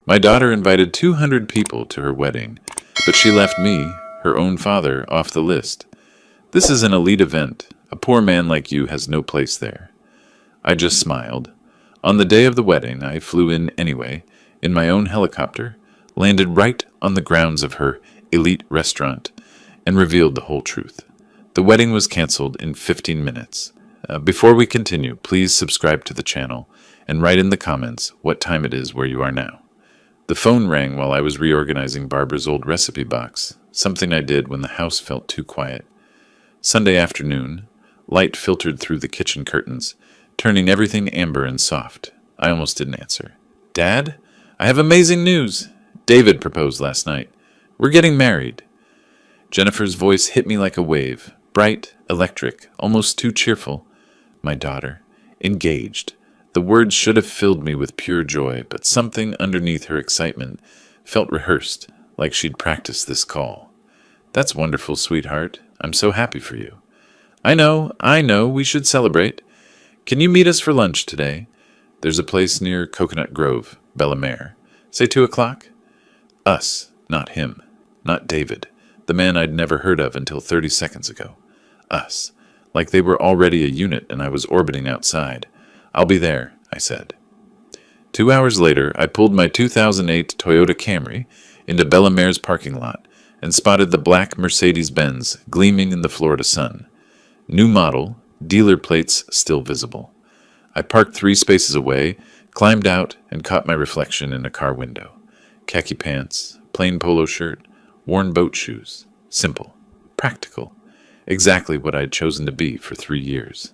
My daughter invited 200 people to her wedding, but she left me, her own father, off the list. This is an elite event. A poor man like you has no place there. I just smiled. On the day of the wedding, I flew in anyway, in my own helicopter, landed right on the grounds of her elite restaurant, and revealed the whole truth. The wedding was canceled in 15 minutes. Before we continue, please subscribe to the channel and write in the comments what time it is where you are now. The phone rang while I was reorganizing Barbara's old recipe box, something I did when the house felt too quiet. Sunday afternoon, light filtered through the kitchen curtains, turning everything amber and soft. I almost didn't answer. Dad, I have amazing news. David proposed last night. We're getting married. Jennifer's voice hit me like a wave, bright, electric, almost too cheerful. My daughter, engaged. The words should have filled me with pure joy, but something underneath her excitement felt rehearsed, like she'd practiced this call. That's wonderful, sweetheart. I'm so happy for you. I know, we should celebrate. Can you meet us for lunch today? There's a place near Coconut Grove, Bellemare. Say 2 o'clock? Us, not him. Not David, the man I'd never heard of until 30 seconds ago. Us, like they were already a unit and I was orbiting outside. I'll be there, I said. 2 hours later, I pulled my 2008 Toyota Camry into Bellemare's parking lot and spotted the black Mercedes-Benz gleaming in the Florida sun. New model, dealer plates still visible. I parked 3 spaces away, climbed out, and caught my reflection in a car window. Khaki pants, plain polo shirt, worn boat shoes. Simple. Practical. Exactly what I had chosen to be for 3 years.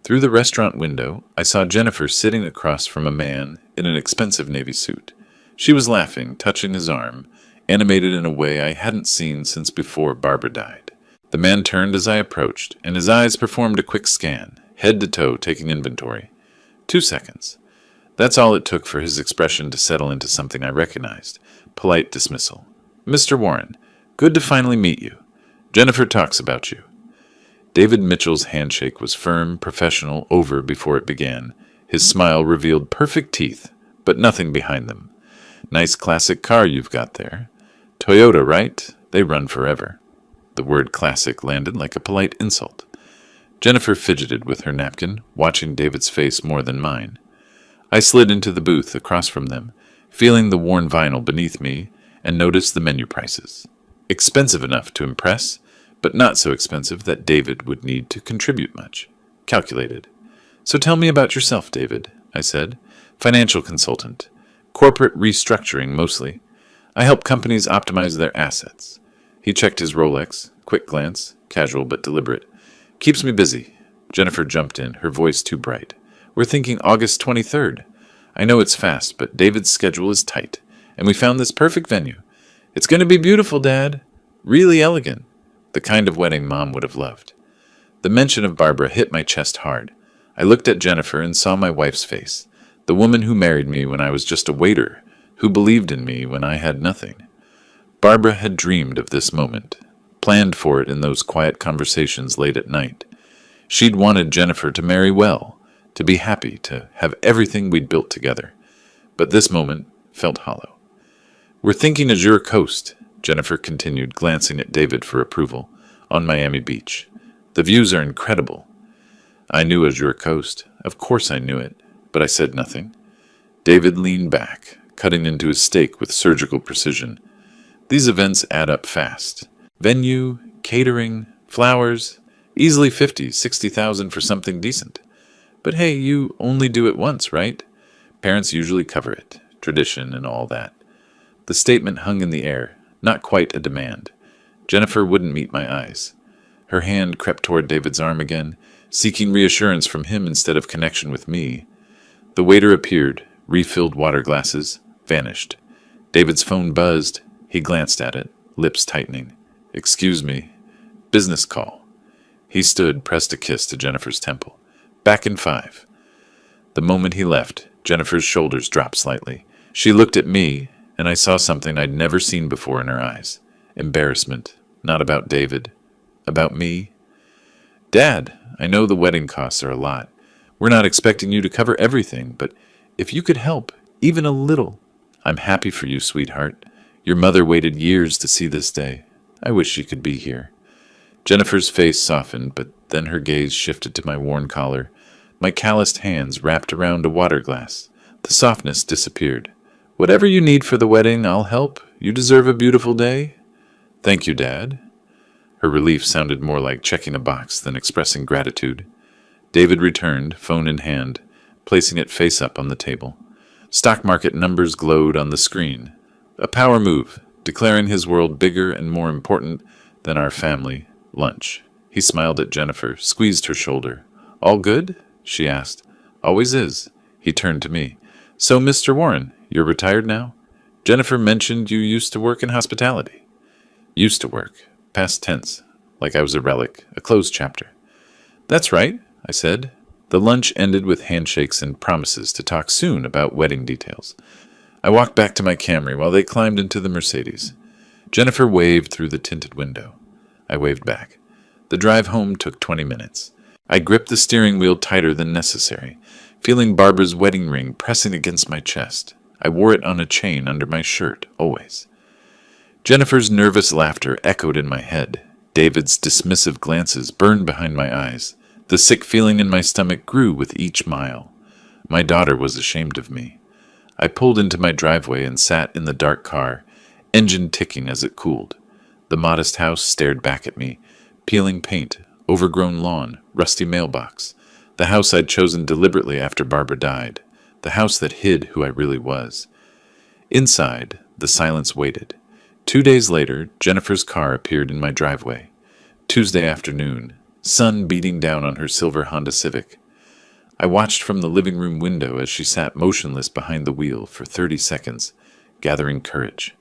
Through the restaurant window, I saw Jennifer sitting across from a man in an expensive navy suit. She was laughing, touching his arm, animated in a way I hadn't seen since before Barbara died. The man turned as I approached, and his eyes performed a quick scan, head to toe taking inventory. 2 seconds. That's all it took for his expression to settle into something I recognized. Polite dismissal. Mr. Warren, good to finally meet you. Jennifer talks about you. David Mitchell's handshake was firm, professional, over before it began. His smile revealed perfect teeth, but nothing behind them. Nice classic car you've got there. Toyota, right? They run forever. The word classic landed like a polite insult. Jennifer fidgeted with her napkin, watching David's face more than mine. I slid into the booth across from them, feeling the worn vinyl beneath me, and noticed the menu prices. Expensive enough to impress, but not so expensive that David would need to contribute much. Calculated. So tell me about yourself, David, I said. Financial consultant. Corporate restructuring, mostly. I help companies optimize their assets. He checked his Rolex, quick glance, casual but deliberate. Keeps me busy. Jennifer jumped in, her voice too bright. We're thinking August 23rd. I know it's fast, but David's schedule is tight, and we found this perfect venue. It's going to be beautiful, Dad. Really elegant. The kind of wedding Mom would have loved. The mention of Barbara hit my chest hard. I looked at Jennifer and saw my wife's face, the woman who married me when I was just a waiter, who believed in me when I had nothing. Barbara had dreamed of this moment, planned for it in those quiet conversations late at night. She'd wanted Jennifer to marry well, to be happy, to have everything we'd built together. But this moment felt hollow. We're thinking Azure Coast, Jennifer continued, glancing at David for approval, on Miami Beach. The views are incredible. I knew Azure Coast. Of course I knew it, but I said nothing. David leaned back, cutting into his steak with surgical precision. These events add up fast. Venue, catering, flowers, easily 50, 60,000 for something decent. But hey, you only do it once, right? Parents usually cover it, tradition and all that. The statement hung in the air, not quite a demand. Jennifer wouldn't meet my eyes. Her hand crept toward David's arm again, seeking reassurance from him instead of connection with me. The waiter appeared, refilled water glasses, vanished. David's phone buzzed. He glanced at it, lips tightening. Excuse me. Business call. He stood, pressed a kiss to Jennifer's temple. Back in 5. The moment he left, Jennifer's shoulders dropped slightly. She looked at me, and I saw something I'd never seen before in her eyes. Embarrassment. Not about David. About me. Dad, I know the wedding costs are a lot. We're not expecting you to cover everything, but if you could help, even a little, I'm happy for you, sweetheart. Your mother waited years to see this day. I wish she could be here. Jennifer's face softened, but then her gaze shifted to my worn collar. My calloused hands wrapped around a water glass. The softness disappeared. Whatever you need for the wedding, I'll help. You deserve a beautiful day. Thank you, Dad. Her relief sounded more like checking a box than expressing gratitude. David returned, phone in hand, placing it face up on the table. Stock market numbers glowed on the screen. A power move, declaring his world bigger and more important than our family lunch. He smiled at Jennifer, squeezed her shoulder. All good? She asked. Always is. He turned to me. So, Mr. Warren, you're retired now? Jennifer mentioned you used to work in hospitality. Used to work. Past tense. Like I was a relic. A closed chapter. That's right, I said. The lunch ended with handshakes and promises to talk soon about wedding details. I walked back to my Camry while they climbed into the Mercedes. Jennifer waved through the tinted window. I waved back. The drive home took 20 minutes. I gripped the steering wheel tighter than necessary, feeling Barbara's wedding ring pressing against my chest. I wore it on a chain under my shirt, always. Jennifer's nervous laughter echoed in my head. David's dismissive glances burned behind my eyes. The sick feeling in my stomach grew with each mile. My daughter was ashamed of me. I pulled into my driveway and sat in the dark car, engine ticking as it cooled. The modest house stared back at me, peeling paint, overgrown lawn, rusty mailbox. The house I'd chosen deliberately after Barbara died. The house that hid who I really was. Inside, the silence waited. 2 days later, Jennifer's car appeared in my driveway. Tuesday afternoon, sun beating down on her silver Honda Civic. I watched from the living room window as she sat motionless behind the wheel for 30 seconds, gathering courage.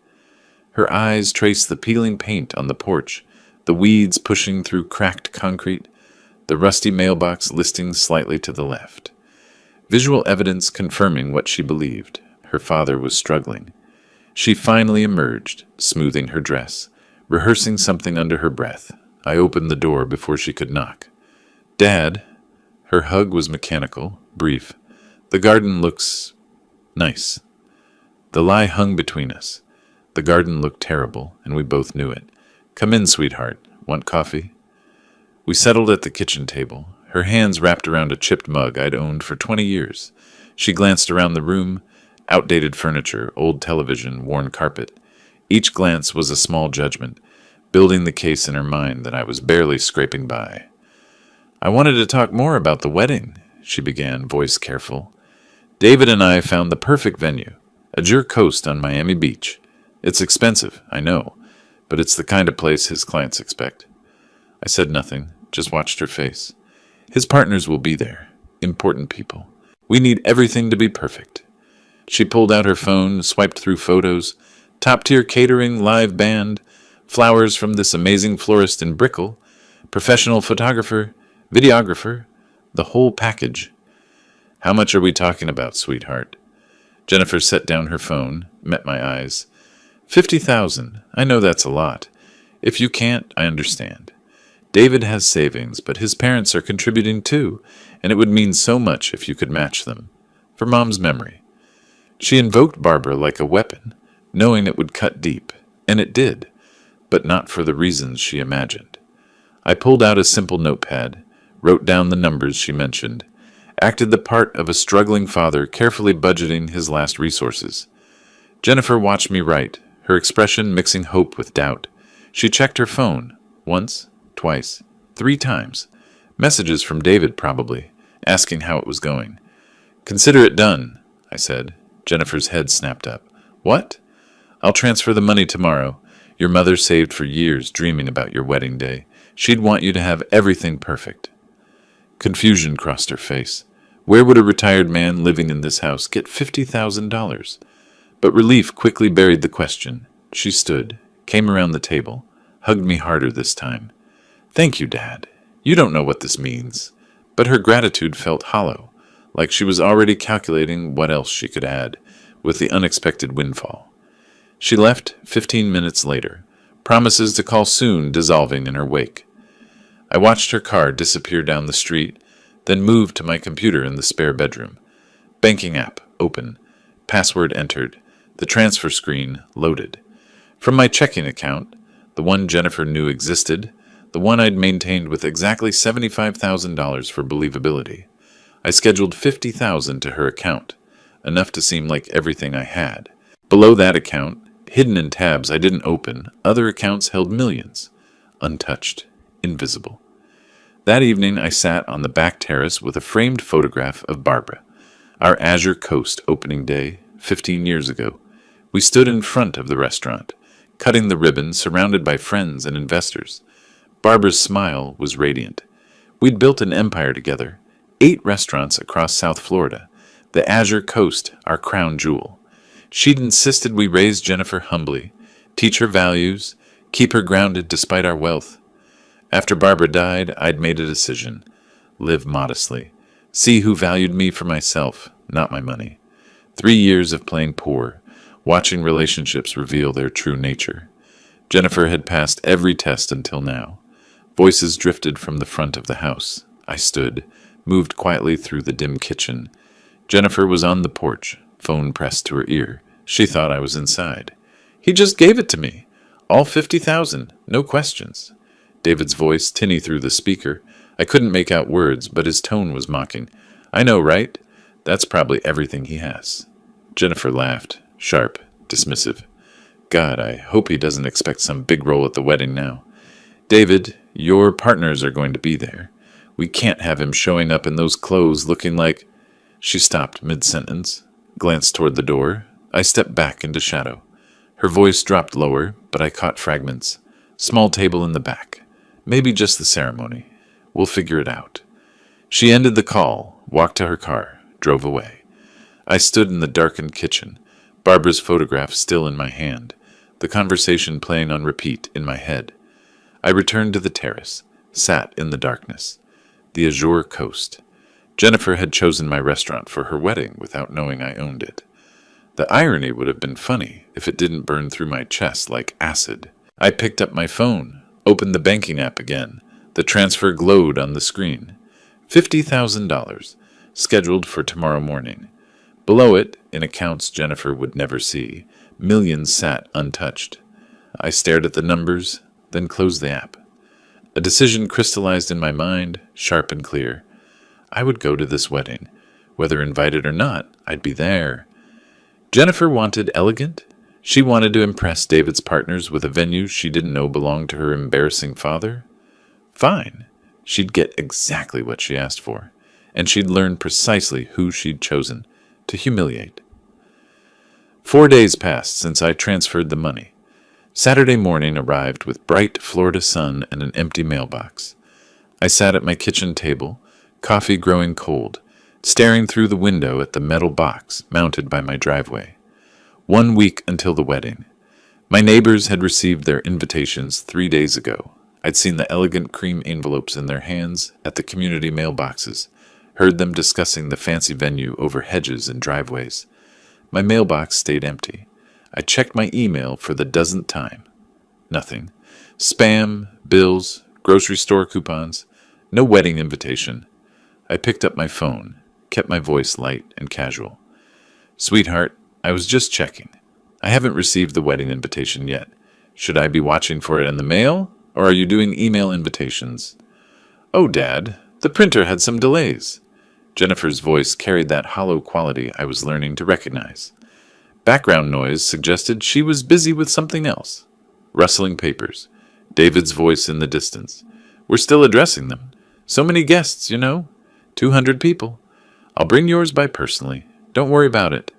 Her eyes traced the peeling paint on the porch, the weeds pushing through cracked concrete, the rusty mailbox listing slightly to the left. Visual evidence confirming what she believed. Her father was struggling. She finally emerged, smoothing her dress, rehearsing something under her breath. I opened the door before she could knock. Dad. Her hug was mechanical, brief. The garden looks nice. The lie hung between us. The garden looked terrible, and we both knew it. Come in, sweetheart. Want coffee? We settled at the kitchen table, her hands wrapped around a chipped mug I'd owned for 20 years. She glanced around the room. Outdated furniture, old television, worn carpet. Each glance was a small judgment, building the case in her mind that I was barely scraping by. I wanted to talk more about the wedding, she began, voice careful. David and I found the perfect venue, Azure Coast on Miami Beach. It's expensive, I know, but it's the kind of place his clients expect. I said nothing, just watched her face. His partners will be there, important people. We need everything to be perfect. She pulled out her phone, swiped through photos, top-tier catering, live band, flowers from this amazing florist in Brickell, professional photographer, videographer, the whole package. How much are we talking about, sweetheart? Jennifer set down her phone, met my eyes. 50,000. I know that's a lot. If you can't, I understand. David has savings, but his parents are contributing too, and it would mean so much if you could match them. For Mom's memory. She invoked Barbara like a weapon, knowing it would cut deep, and it did, but not for the reasons she imagined. I pulled out a simple notepad, wrote down the numbers she mentioned, acted the part of a struggling father carefully budgeting his last resources. Jennifer watched me write, her expression mixing hope with doubt. She checked her phone, once, twice, 3 times. Messages from David, probably, asking how it was going. Consider it done, I said. Jennifer's head snapped up. What? I'll transfer the money tomorrow. Your mother saved for years dreaming about your wedding day. She'd want you to have everything perfect. Confusion crossed her face. Where would a retired man living in this house get $50,000? But relief quickly buried the question. She stood, came around the table, hugged me harder this time. Thank you, Dad. You don't know what this means. But her gratitude felt hollow, like she was already calculating what else she could add, with the unexpected windfall. She left 15 minutes later, promises to call soon dissolving in her wake. I watched her car disappear down the street, then moved to my computer in the spare bedroom. Banking app, open. Password entered. The transfer screen loaded. From my checking account, the one Jennifer knew existed, the one I'd maintained with exactly $75,000 for believability, I scheduled $50,000 to her account, enough to seem like everything I had. Below that account, hidden in tabs I didn't open, other accounts held millions, untouched, invisible. That evening I sat on the back terrace with a framed photograph of Barbara, our Azure Coast opening day 15 years ago. We stood in front of the restaurant, cutting the ribbon, surrounded by friends and investors. Barbara's smile was radiant. We'd built an empire together, 8 restaurants across South Florida, the Azure Coast, our crown jewel. She'd insisted we raise Jennifer humbly, teach her values, keep her grounded despite our wealth. After Barbara died, I'd made a decision. Live modestly. See who valued me for myself, not my money. 3 years of playing poor, watching relationships reveal their true nature. Jennifer had passed every test until now. Voices drifted from the front of the house. I stood, moved quietly through the dim kitchen. Jennifer was on the porch, phone pressed to her ear. She thought I was inside. "He just gave it to me. All 50,000, no questions." David's voice tinny through the speaker. I couldn't make out words, but his tone was mocking. "I know, right? That's probably everything he has." Jennifer laughed, sharp, dismissive. "God, I hope he doesn't expect some big role at the wedding now. David, your partners are going to be there. We can't have him showing up in those clothes looking like—" She stopped mid-sentence, glanced toward the door. I stepped back into shadow. Her voice dropped lower, but I caught fragments. "Small table in the back. Maybe just the ceremony. We'll figure it out." She ended the call, walked to her car, drove away. I stood in the darkened kitchen, Barbara's photograph still in my hand, the conversation playing on repeat in my head. I returned to the terrace, sat in the darkness. The Azure Coast. Jennifer had chosen my restaurant for her wedding without knowing I owned it. The irony would have been funny if it didn't burn through my chest like acid. I picked up my phone, opened the banking app again. The transfer glowed on the screen. $50,000, scheduled for tomorrow morning. Below it, in accounts Jennifer would never see, millions sat untouched. I stared at the numbers, then closed the app. A decision crystallized in my mind, sharp and clear. I would go to this wedding. Whether invited or not, I'd be there. Jennifer wanted elegant. She wanted to impress David's partners with a venue she didn't know belonged to her embarrassing father. Fine. She'd get exactly what she asked for, and she'd learn precisely who she'd chosen to humiliate. 4 days passed since I transferred the money. Saturday morning arrived with bright Florida sun and an empty mailbox. I sat at my kitchen table, coffee growing cold, staring through the window at the metal box mounted by my driveway. 1 week until the wedding. My neighbors had received their invitations 3 days ago. I'd seen the elegant cream envelopes in their hands at the community mailboxes, heard them discussing the fancy venue over hedges and driveways. My mailbox stayed empty. I checked my email for the dozenth time. Nothing. Spam, bills, grocery store coupons. No wedding invitation. I picked up my phone, kept my voice light and casual. "Sweetheart, I was just checking. I haven't received the wedding invitation yet. Should I be watching for it in the mail, or are you doing email invitations?" "Oh, Dad, the printer had some delays." Jennifer's voice carried that hollow quality I was learning to recognize. Background noise suggested she was busy with something else. Rustling papers. David's voice in the distance. "We're still addressing them. So many guests, 200 people. I'll bring yours by personally. Don't worry about it."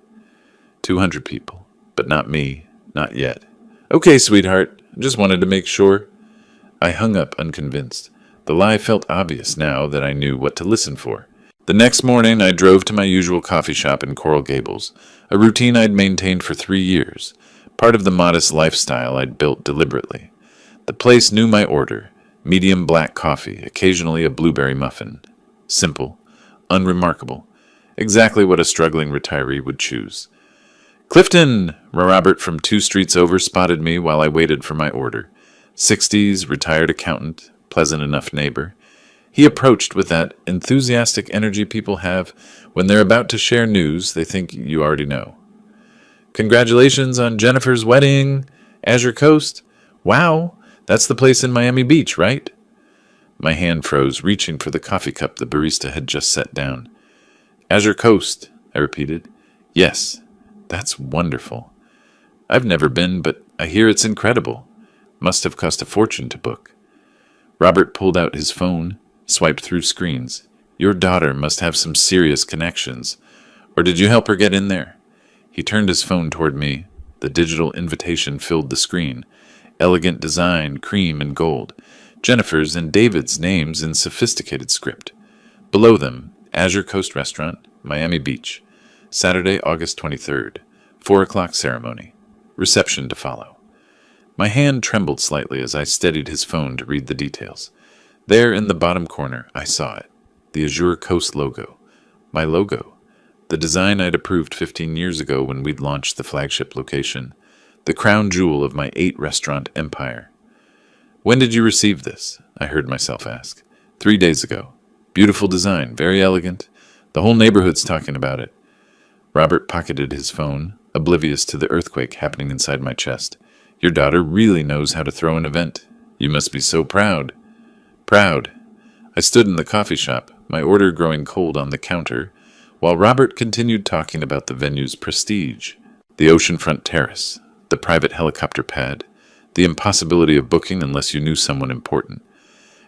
200 people. But not me. Not yet. "Okay, sweetheart. Just wanted to make sure." I hung up unconvinced. The lie felt obvious now that I knew what to listen for. The next morning, I drove to my usual coffee shop in Coral Gables, a routine I'd maintained for 3 years, part of the modest lifestyle I'd built deliberately. The place knew my order: medium black coffee, occasionally a blueberry muffin. Simple, unremarkable, exactly what a struggling retiree would choose. "Clifton!" Robert from 2 streets over spotted me while I waited for my order. 60s, retired accountant, pleasant enough neighbor. He approached with that enthusiastic energy people have when they're about to share news they think you already know. Congratulations on Jennifer's wedding. Azure Coast. Wow, that's the place in Miami Beach, right? My hand froze, reaching for the coffee cup the barista had just set down. Azure Coast, I repeated. Yes, that's wonderful. I've never been, but I hear it's incredible. Must have cost a fortune to book. Robert pulled out his phone, swiped through screens. Your daughter must have some serious connections. Or did you help her get in there? He turned his phone toward me. The digital invitation filled the screen. Elegant design, cream and gold. Jennifer's and David's names in sophisticated script. Below them, Azure Coast Restaurant, Miami Beach. Saturday, August 23rd. 4 o'clock ceremony. Reception to follow. My hand trembled slightly as I steadied his phone to read the details. There in the bottom corner, I saw it. The Azure Coast logo. My logo. The design I'd approved 15 years ago when we'd launched the flagship location. The crown jewel of my 8-restaurant empire. When did you receive this? I heard myself ask. 3 days ago. Beautiful design, very elegant. The whole neighborhood's talking about it. Robert pocketed his phone, oblivious to the earthquake happening inside my chest. Your daughter really knows how to throw an event. You must be so proud. Proud. I stood in the coffee shop, my order growing cold on the counter, while Robert continued talking about the venue's prestige, the oceanfront terrace, the private helicopter pad, the impossibility of booking unless you knew someone important.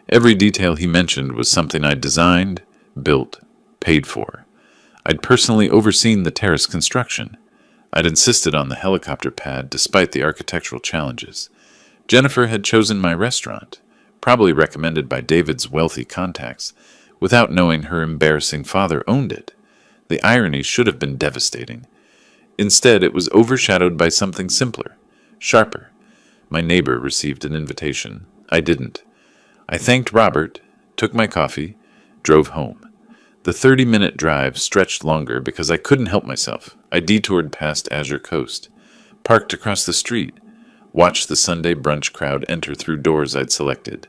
Every detail he mentioned was something I'd designed, built, paid for. I'd personally overseen the terrace construction. I'd insisted on the helicopter pad despite the architectural challenges. Jennifer had chosen my restaurant, probably recommended by David's wealthy contacts, without knowing her embarrassing father owned it. The irony should have been devastating. Instead, it was overshadowed by something simpler, sharper. My neighbor received an invitation. I didn't. I thanked Robert, took my coffee, drove home. The 30-minute drive stretched longer because I couldn't help myself. I detoured past Azure Coast, parked across the street, watched the Sunday brunch crowd enter through doors I'd selected,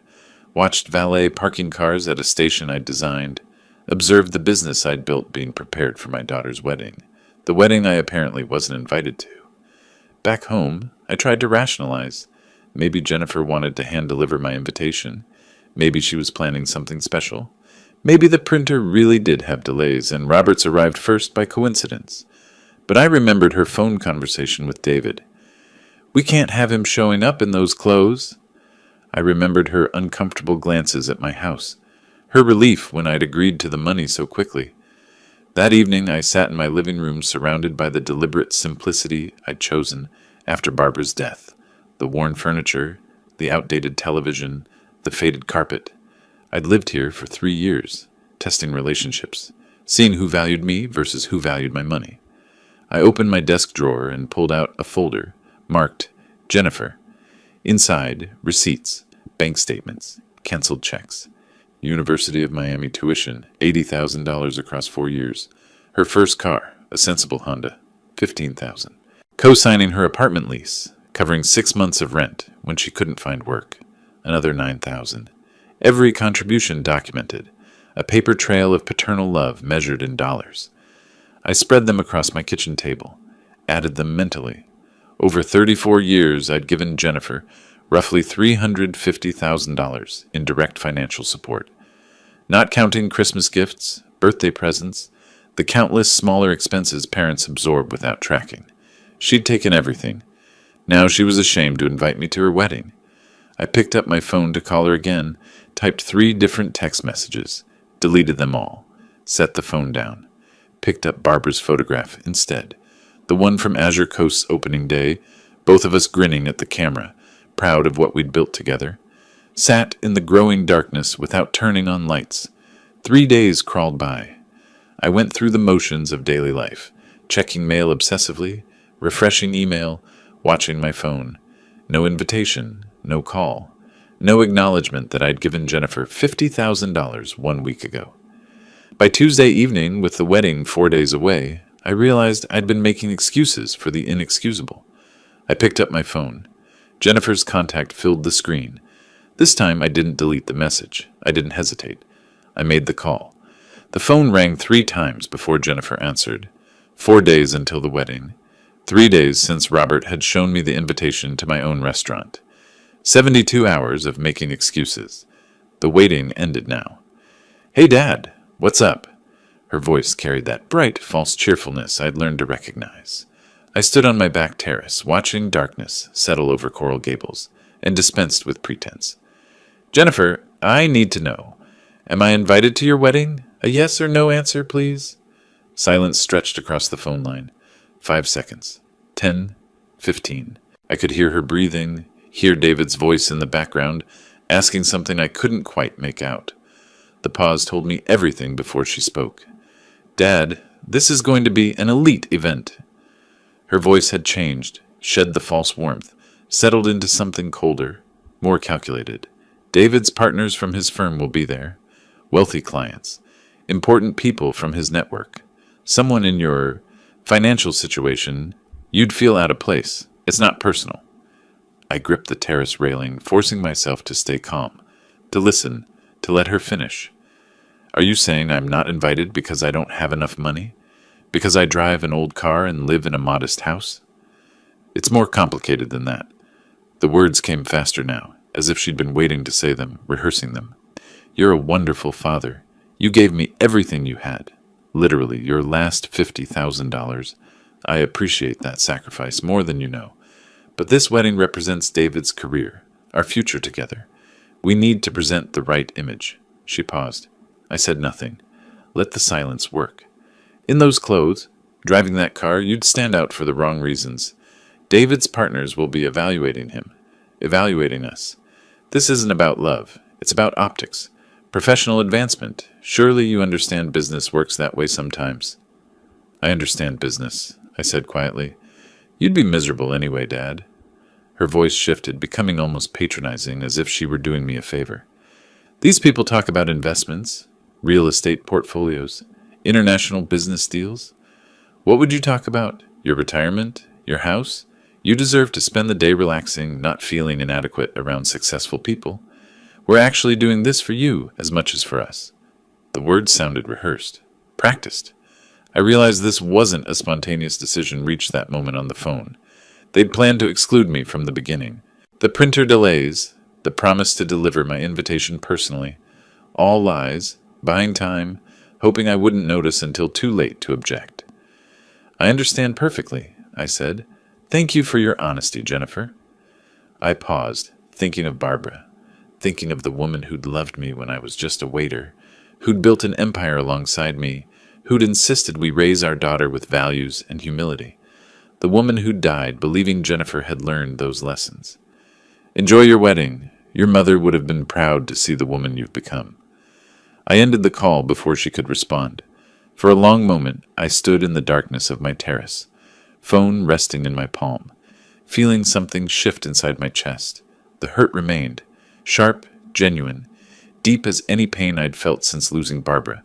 watched valet parking cars at a station I'd designed, observed the business I'd built being prepared for my daughter's wedding, the wedding I apparently wasn't invited to. Back home, I tried to rationalize. Maybe Jennifer wanted to hand-deliver my invitation. Maybe she was planning something special. Maybe the printer really did have delays, and Roberts arrived first by coincidence. But I remembered her phone conversation with David. We can't have him showing up in those clothes. I remembered her uncomfortable glances at my house, her relief when I'd agreed to the money so quickly. That evening I sat in my living room surrounded by the deliberate simplicity I'd chosen after Barbara's death. The worn furniture, the outdated television, the faded carpet. I'd lived here for 3 years, testing relationships, seeing who valued me versus who valued my money. I opened my desk drawer and pulled out a folder marked Jennifer. Inside, receipts, bank statements, canceled checks. University of Miami tuition, $80,000 across 4 years. Her first car, a sensible Honda, $15,000. Co-signing her apartment lease, covering 6 months of rent when she couldn't find work, another $9,000. Every contribution documented, a paper trail of paternal love measured in dollars. I spread them across my kitchen table, added them mentally. Over 34 years, I'd given Jennifer roughly $350,000 in direct financial support. Not counting Christmas gifts, birthday presents, the countless smaller expenses parents absorb without tracking. She'd taken everything. Now she was ashamed to invite me to her wedding. I picked up my phone to call her again, typed 3 different text messages, deleted them all, set the phone down, picked up Barbara's photograph instead, the one from Azure Coast's opening day, both of us grinning at the camera, proud of what we'd built together, sat in the growing darkness without turning on lights. 3 days crawled by. I went through the motions of daily life, checking mail obsessively, refreshing email, watching my phone. No invitation, no call, no acknowledgement that I'd given Jennifer $50,000 1 week ago. By Tuesday evening, with the wedding 4 days away, I realized I'd been making excuses for the inexcusable. I picked up my phone. Jennifer's contact filled the screen. This time I didn't delete the message. I didn't hesitate. I made the call. The phone rang 3 times before Jennifer answered. 4 days until the wedding. 3 days since Robert had shown me the invitation to my own restaurant. 72 hours of making excuses. The waiting ended now. "Hey, Dad, what's up?" Her voice carried that bright, false cheerfulness I'd learned to recognize. I stood on my back terrace, watching darkness settle over Coral Gables, and dispensed with pretense. "Jennifer, I need to know. Am I invited to your wedding? A yes or no answer, please." Silence stretched across the phone line. 5 seconds. 10. 15. I could hear her breathing, hear David's voice in the background, asking something I couldn't quite make out. The pause told me everything before she spoke. "Dad, this is going to be an elite event." Her voice had changed, shed the false warmth, settled into something colder, more calculated. "David's partners from his firm will be there. Wealthy clients. Important people from his network. Someone in your financial situation, you'd feel out of place. It's not personal." I gripped the terrace railing, forcing myself to stay calm, to listen, to let her finish. "Are you saying I'm not invited because I don't have enough money? Because I drive an old car and live in a modest house?" "It's more complicated than that." The words came faster now, as if she'd been waiting to say them, rehearsing them. "You're a wonderful father. You gave me everything you had. Literally, your last $50,000. I appreciate that sacrifice more than you know. But this wedding represents David's career, our future together. We need to present the right image." She paused. I said nothing. Let the silence work. "In those clothes, driving that car, you'd stand out for the wrong reasons. David's partners will be evaluating him, evaluating us. This isn't about love. It's about optics. Professional advancement. Surely you understand business works that way sometimes." "I understand business," I said quietly. "You'd be miserable anyway, Dad." Her voice shifted, becoming almost patronizing, as if she were doing me a favor. "These people talk about investments, real estate portfolios, international business deals. What would you talk about? Your retirement? Your house? You deserve to spend the day relaxing, not feeling inadequate around successful people. We're actually doing this for you as much as for us." The words sounded rehearsed, practiced. I realized this wasn't a spontaneous decision reached that moment on the phone. They'd planned to exclude me from the beginning. The printer delays, the promise to deliver my invitation personally, all lies, buying time, hoping I wouldn't notice until too late to object. "I understand perfectly," I said. "Thank you for your honesty, Jennifer." I paused, thinking of Barbara, thinking of the woman who'd loved me when I was just a waiter, who'd built an empire alongside me, who'd insisted we raise our daughter with values and humility. The woman who'd died believing Jennifer had learned those lessons. "Enjoy your wedding. Your mother would have been proud to see the woman you've become." I ended the call before she could respond. For a long moment, I stood in the darkness of my terrace, phone resting in my palm, feeling something shift inside my chest. The hurt remained, sharp, genuine, deep as any pain I'd felt since losing Barbara.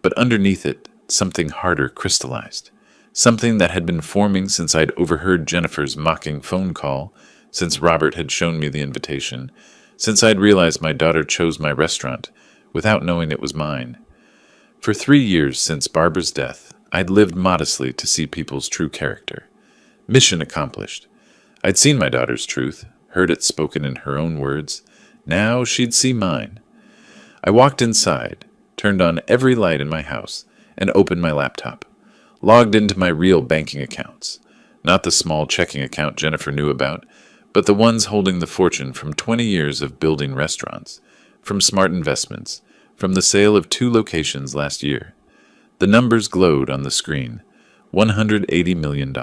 But underneath it, something harder crystallized, something that had been forming since I'd overheard Jennifer's mocking phone call, since Robert had shown me the invitation, since I'd realized my daughter chose my restaurant without knowing it was mine. For 3 years since Barbara's death, I'd lived modestly to see people's true character. Mission accomplished. I'd seen my daughter's truth, heard it spoken in her own words. Now she'd see mine. I walked inside, turned on every light in my house, and opened my laptop. Logged into my real banking accounts. Not the small checking account Jennifer knew about, but the ones holding the fortune from 20 years of building restaurants, from smart investments, from the sale of 2 locations last year. The numbers glowed on the screen. $180 million.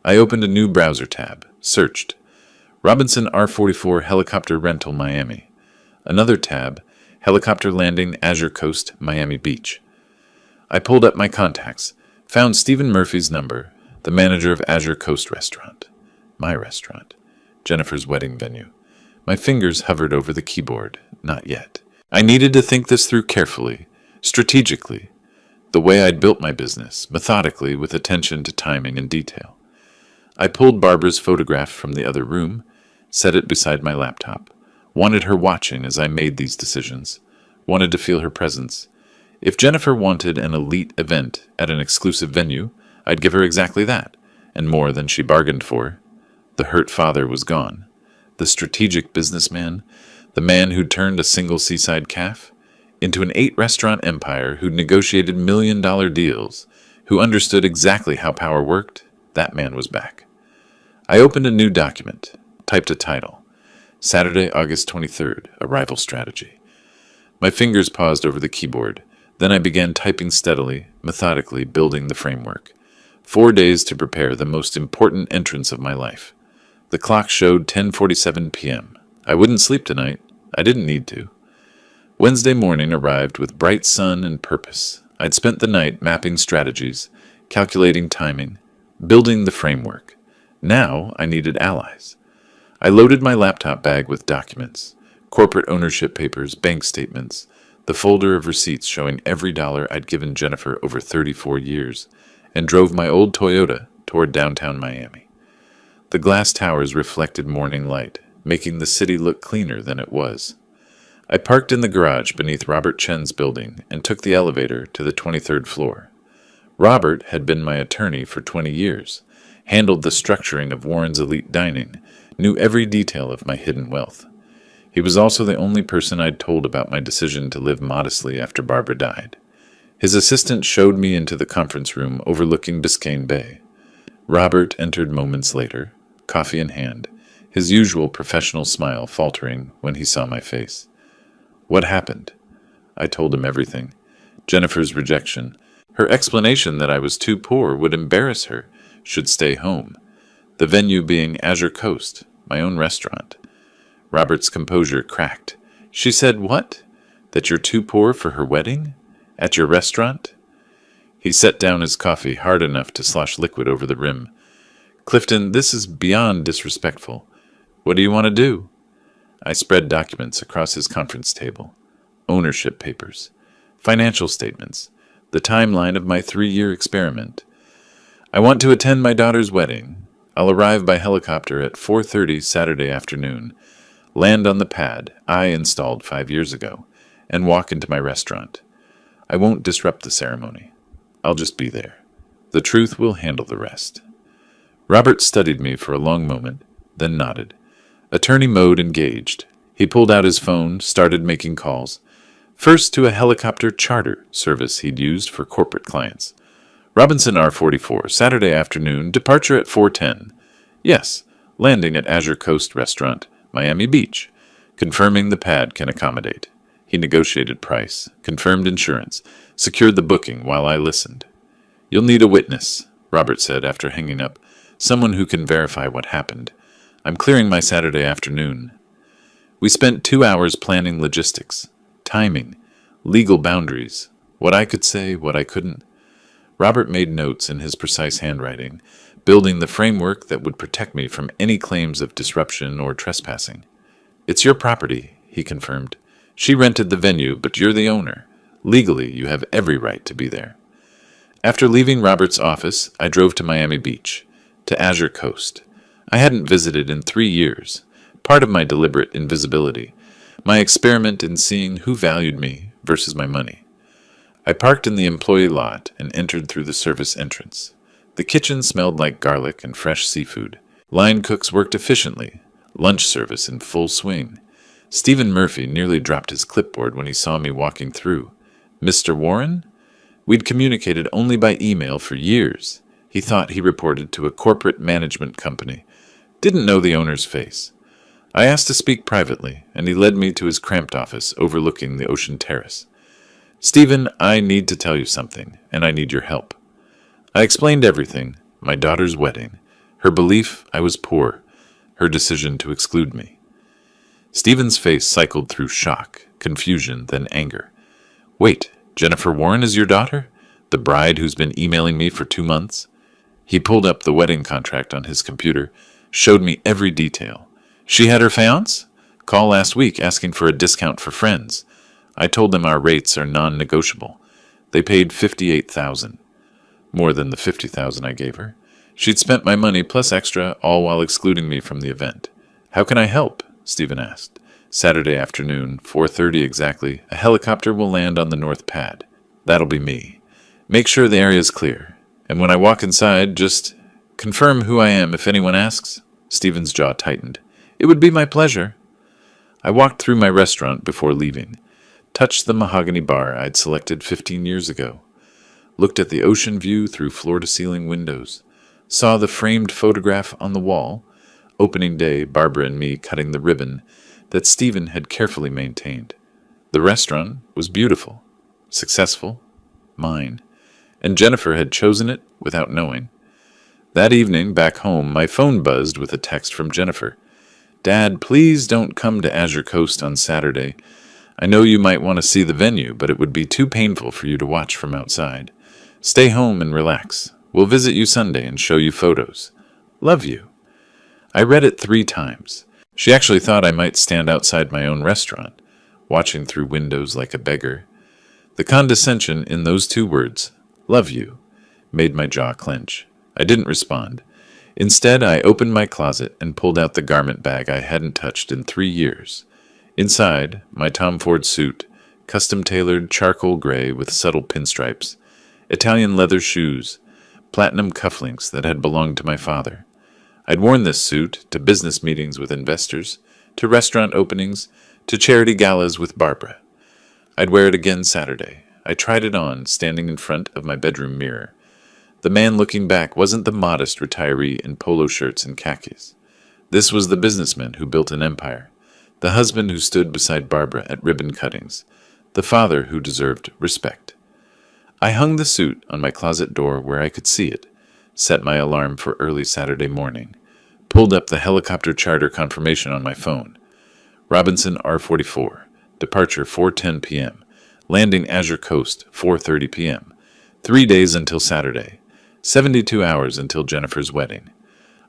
I opened a new browser tab, searched. Robinson R44 Helicopter Rental Miami. Another tab, Helicopter Landing Azure Coast, Miami Beach. I pulled up my contacts, found Stephen Murphy's number, the manager of Azure Coast Restaurant. My restaurant. Jennifer's wedding venue. My fingers hovered over the keyboard. Not yet. I needed to think this through carefully, strategically, the way I'd built my business, methodically, with attention to timing and detail. I pulled Barbara's photograph from the other room, set it beside my laptop, wanted her watching as I made these decisions, wanted to feel her presence. If Jennifer wanted an elite event at an exclusive venue, I'd give her exactly that, and more than she bargained for. The hurt father was gone. The strategic businessman, the man who'd turned a single seaside cafe into an 8-restaurant empire, who'd negotiated million-dollar deals, who understood exactly how power worked, that man was back. I opened a new document, typed a title. Saturday, August 23rd, Arrival Strategy. My fingers paused over the keyboard. Then I began typing steadily, methodically, building the framework. 4 days to prepare the most important entrance of my life. The clock showed 10:47 p.m. I wouldn't sleep tonight. I didn't need to. Wednesday morning arrived with bright sun and purpose. I'd spent the night mapping strategies, calculating timing, building the framework. Now I needed allies. I loaded my laptop bag with documents, corporate ownership papers, bank statements, the folder of receipts showing every dollar I'd given Jennifer over 34 years, and drove my old Toyota toward downtown Miami. The glass towers reflected morning light, making the city look cleaner than it was. I parked in the garage beneath Robert Chen's building and took the elevator to the 23rd floor. Robert had been my attorney for 20 years, handled the structuring of Warren's elite dining, knew every detail of my hidden wealth. He was also the only person I'd told about my decision to live modestly after Barbara died. His assistant showed me into the conference room overlooking Biscayne Bay. Robert entered moments later, coffee in hand, his usual professional smile faltering when he saw my face. What happened? I told him everything. Jennifer's rejection, her explanation that I was too poor, would embarrass her, should stay home. The venue being Azure Coast, my own restaurant. Robert's composure cracked. She said, "What? That you're too poor for her wedding? At your restaurant?" He set down his coffee hard enough to slosh liquid over the rim. "Clifton, this is beyond disrespectful. What do you want to do?" I spread documents across his conference table. Ownership papers, financial statements, the timeline of my 3-year experiment. "I want to attend my daughter's wedding. I'll arrive by helicopter at 4:30 Saturday afternoon, land on the pad I installed 5 years ago, and walk into my restaurant. I won't disrupt the ceremony. I'll just be there. The truth will handle the rest." Robert studied me for a long moment, then nodded. Attorney mode engaged. He pulled out his phone, started making calls. First to a helicopter charter service he'd used for corporate clients. "Robinson R44, Saturday afternoon, departure at 4:10. Yes, landing at Azure Coast Restaurant, Miami Beach. Confirming the pad can accommodate." He negotiated price, confirmed insurance, secured the booking while I listened. "You'll need a witness," Robert said after hanging up. "Someone who can verify what happened. I'm clearing my Saturday afternoon." We spent 2 hours planning logistics, timing, legal boundaries, what I could say, what I couldn't. Robert made notes in his precise handwriting, building the framework that would protect me from any claims of disruption or trespassing. "It's your property," he confirmed. "She rented the venue, but you're the owner. Legally, you have every right to be there." After leaving Robert's office, I drove to Miami Beach, to Azure Coast. I hadn't visited in 3 years, part of my deliberate invisibility, my experiment in seeing who valued me versus my money. I parked in the employee lot and entered through the service entrance. The kitchen smelled like garlic and fresh seafood. Line cooks worked efficiently, lunch service in full swing. Stephen Murphy nearly dropped his clipboard when he saw me walking through. "Mr. Warren?" We'd communicated only by email for years. He thought he reported to a corporate management company. Didn't know the owner's face. I asked to speak privately, and he led me to his cramped office overlooking the ocean terrace. "Stephen, I need to tell you something, and I need your help." I explained everything, my daughter's wedding, her belief I was poor, her decision to exclude me. Stephen's face cycled through shock, confusion, then anger. "Wait, Jennifer Warren is your daughter? The bride who's been emailing me for 2 months?" He pulled up the wedding contract on his computer, showed me every detail. "She had her fiancé? Call last week asking for a discount for friends. I told them our rates are non-negotiable. They paid $58,000. More than the $50,000 I gave her. She'd spent my money plus extra, all while excluding me from the event. "How can I help?" Stephen asked. "Saturday afternoon, 4:30 exactly, a helicopter will land on the north pad. That'll be me. Make sure the area's clear. And when I walk inside, just Confirm who I am if anyone asks. Stephen's jaw tightened. It would be my pleasure. I walked through my restaurant before leaving, touched the mahogany bar I'd selected 15 years ago, looked at the ocean view through floor-to-ceiling windows, saw the framed photograph on the wall, opening day, Barbara and me cutting the ribbon that Stephen had carefully maintained. The restaurant was beautiful, successful, mine, and Jennifer had chosen it without knowing. That evening, back home, my phone buzzed with a text from Jennifer. Dad, please don't come to Azure Coast on Saturday. I know you might want to see the venue, but it would be too painful for you to watch from outside. Stay home and relax. We'll visit you Sunday and show you photos. Love you. I read it 3 times. She actually thought I might stand outside my own restaurant, watching through windows like a beggar. The condescension in those 2 words, love you, made my jaw clench. I didn't respond. Instead, I opened my closet and pulled out the garment bag I hadn't touched in 3 years. Inside, my Tom Ford suit, custom-tailored charcoal gray with subtle pinstripes, Italian leather shoes, platinum cufflinks that had belonged to my father. I'd worn this suit to business meetings with investors, to restaurant openings, to charity galas with Barbara. I'd wear it again Saturday. I tried it on, standing in front of my bedroom mirror. The man looking back wasn't the modest retiree in polo shirts and khakis. This was the businessman who built an empire, the husband who stood beside Barbara at ribbon cuttings, the father who deserved respect. I hung the suit on my closet door where I could see it, set my alarm for early Saturday morning, pulled up the helicopter charter confirmation on my phone. Robinson R44, departure 4:10 p.m., landing Azure Coast 4:30 p.m., 3 days until Saturday. 72 hours until Jennifer's wedding.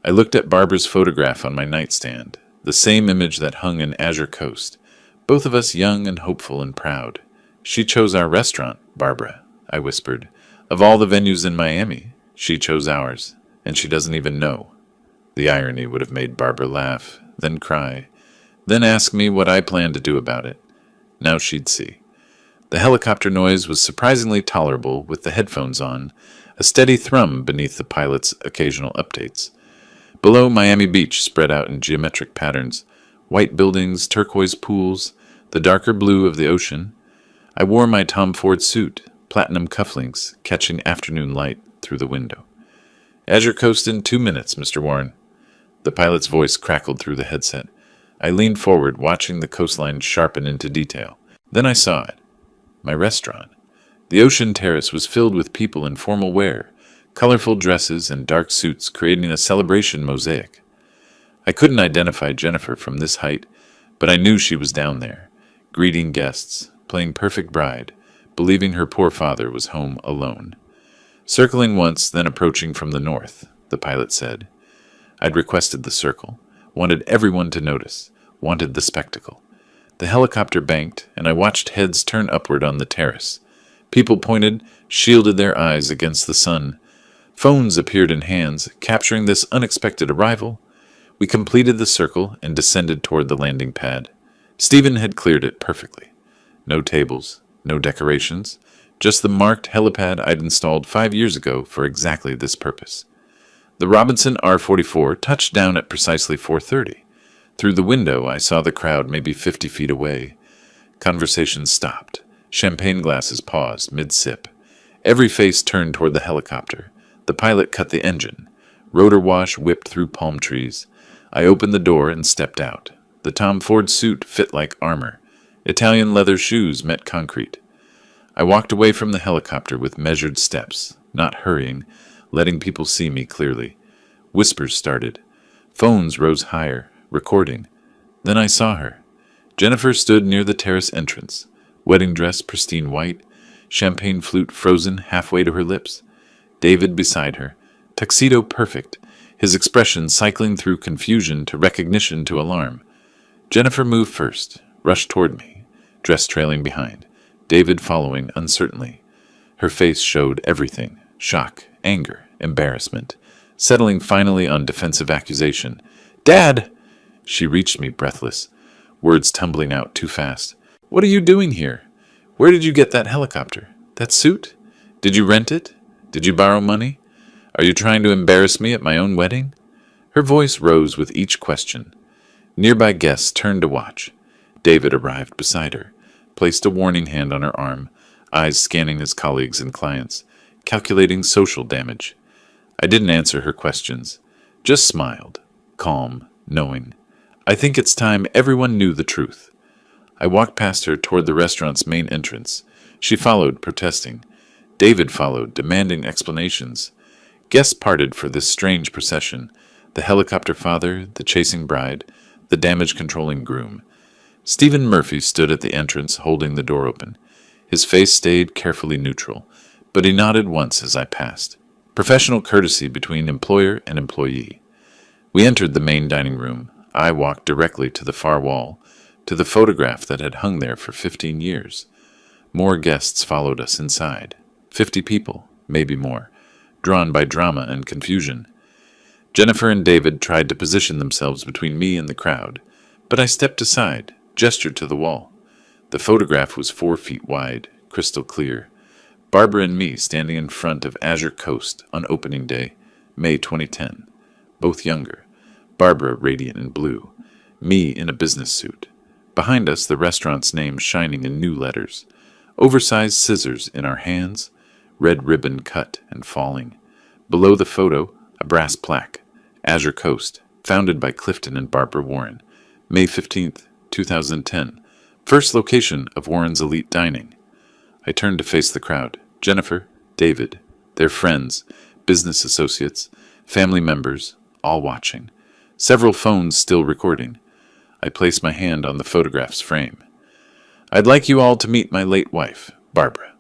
I looked at Barbara's photograph on my nightstand, the same image that hung in Azure Coast, both of us young and hopeful and proud. She chose our restaurant, Barbara, I whispered. Of all the venues in Miami, she chose ours, and she doesn't even know. The irony would have made Barbara laugh, then cry, then ask me what I planned to do about it. Now she'd see. The helicopter noise was surprisingly tolerable with the headphones on, a steady thrum beneath the pilot's occasional updates. Below, Miami Beach spread out in geometric patterns, white buildings, turquoise pools, the darker blue of the ocean. I wore my Tom Ford suit, platinum cufflinks, catching afternoon light through the window. Azure Coast in 2 minutes, Mr. Warren. The pilot's voice crackled through the headset. I leaned forward, watching the coastline sharpen into detail. Then I saw it. My restaurant. The ocean terrace was filled with people in formal wear, colorful dresses and dark suits creating a celebration mosaic. I couldn't identify Jennifer from this height, but I knew she was down there, greeting guests, playing perfect bride, believing her poor father was home alone. Circling once, then approaching from the north, the pilot said. I'd requested the circle, wanted everyone to notice, wanted the spectacle. The helicopter banked, and I watched heads turn upward on the terrace. People pointed, shielded their eyes against the sun. Phones appeared in hands, capturing this unexpected arrival. We completed the circle and descended toward the landing pad. Stephen had cleared it perfectly. No tables, no decorations, just the marked helipad I'd installed 5 years ago for exactly this purpose. The Robinson R44 touched down at precisely 4:30. Through the window, I saw the crowd maybe 50 feet away. Conversation stopped. Champagne glasses paused mid-sip. Every face turned toward the helicopter. The pilot cut the engine. Rotor wash whipped through palm trees. I opened the door and stepped out. The Tom Ford suit fit like armor. Italian leather shoes met concrete. I walked away from the helicopter with measured steps, not hurrying, letting people see me clearly. Whispers started. Phones rose higher, recording. Then I saw her. Jennifer stood near the terrace entrance. Wedding dress pristine white, champagne flute frozen halfway to her lips. David beside her, tuxedo perfect, his expression cycling through confusion to recognition to alarm. Jennifer moved first, rushed toward me, dress trailing behind, David following uncertainly. Her face showed everything, shock, anger, embarrassment, settling finally on defensive accusation. "Dad!" She reached me breathless, words tumbling out too fast. "What are you doing here? Where did you get that helicopter? That suit? Did you rent it? Did you borrow money?" Are you trying to embarrass me at my own wedding? Her voice rose with each question. Nearby guests turned to watch. David arrived beside her, placed a warning hand on her arm, eyes scanning his colleagues and clients, calculating social damage. I didn't answer her questions, just smiled, calm, knowing. I think it's time everyone knew the truth. I walked past her toward the restaurant's main entrance. She followed, protesting. David followed, demanding explanations. Guests parted for this strange procession. The helicopter father, the chasing bride, the damage-controlling groom. Stephen Murphy stood at the entrance, holding the door open. His face stayed carefully neutral, but he nodded once as I passed. Professional courtesy between employer and employee. We entered the main dining room. I walked directly to the far wall, to the photograph that had hung there for 15 years. More guests followed us inside. 50 people, maybe more, drawn by drama and confusion. Jennifer and David tried to position themselves between me and the crowd, but I stepped aside, gestured to the wall. The photograph was 4 feet wide, crystal clear. Barbara and me standing in front of Azure Coast on opening day, May 2010. Both younger. Barbara radiant in blue. Me in a business suit. Behind us, the restaurant's name shining in new letters. Oversized scissors in our hands, red ribbon cut and falling. Below the photo, a brass plaque. Azure Coast, founded by Clifton and Barbara Warren. May 15th, 2010. First location of Warren's Elite Dining. I turned to face the crowd. Jennifer, David, their friends, business associates, family members, all watching. Several phones still recording. I placed my hand on the photograph's frame. I'd like you all to meet my late wife, Barbara.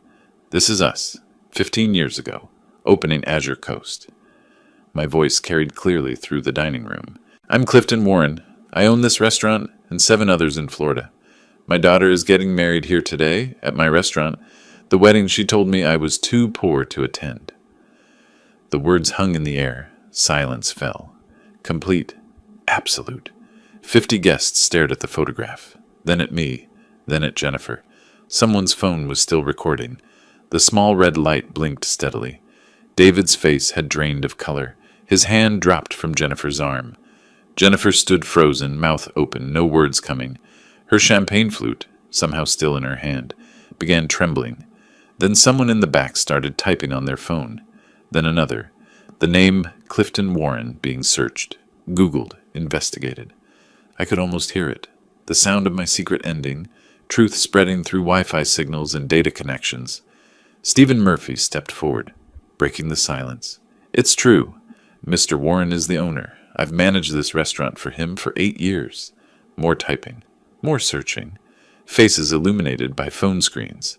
This is us, 15 years ago, opening Azure Coast. My voice carried clearly through the dining room. I'm Clifton Warren. I own this restaurant and 7 others in Florida. My daughter is getting married here today at my restaurant, the wedding she told me I was too poor to attend. The words hung in the air. Silence fell. Complete. Absolute. 50 guests stared at the photograph, then at me, then at Jennifer. Someone's phone was still recording. The small red light blinked steadily. David's face had drained of color. His hand dropped from Jennifer's arm. Jennifer stood frozen, mouth open, no words coming. Her champagne flute, somehow still in her hand, began trembling. Then someone in the back started typing on their phone. Then another. The name Clifton Warren being searched, Googled, investigated. I could almost hear it. The sound of my secret ending, truth spreading through Wi-Fi signals and data connections. Stephen Murphy stepped forward, breaking the silence. It's true. Mr. Warren is the owner. I've managed this restaurant for him for 8 years. More typing. More searching. Faces illuminated by phone screens.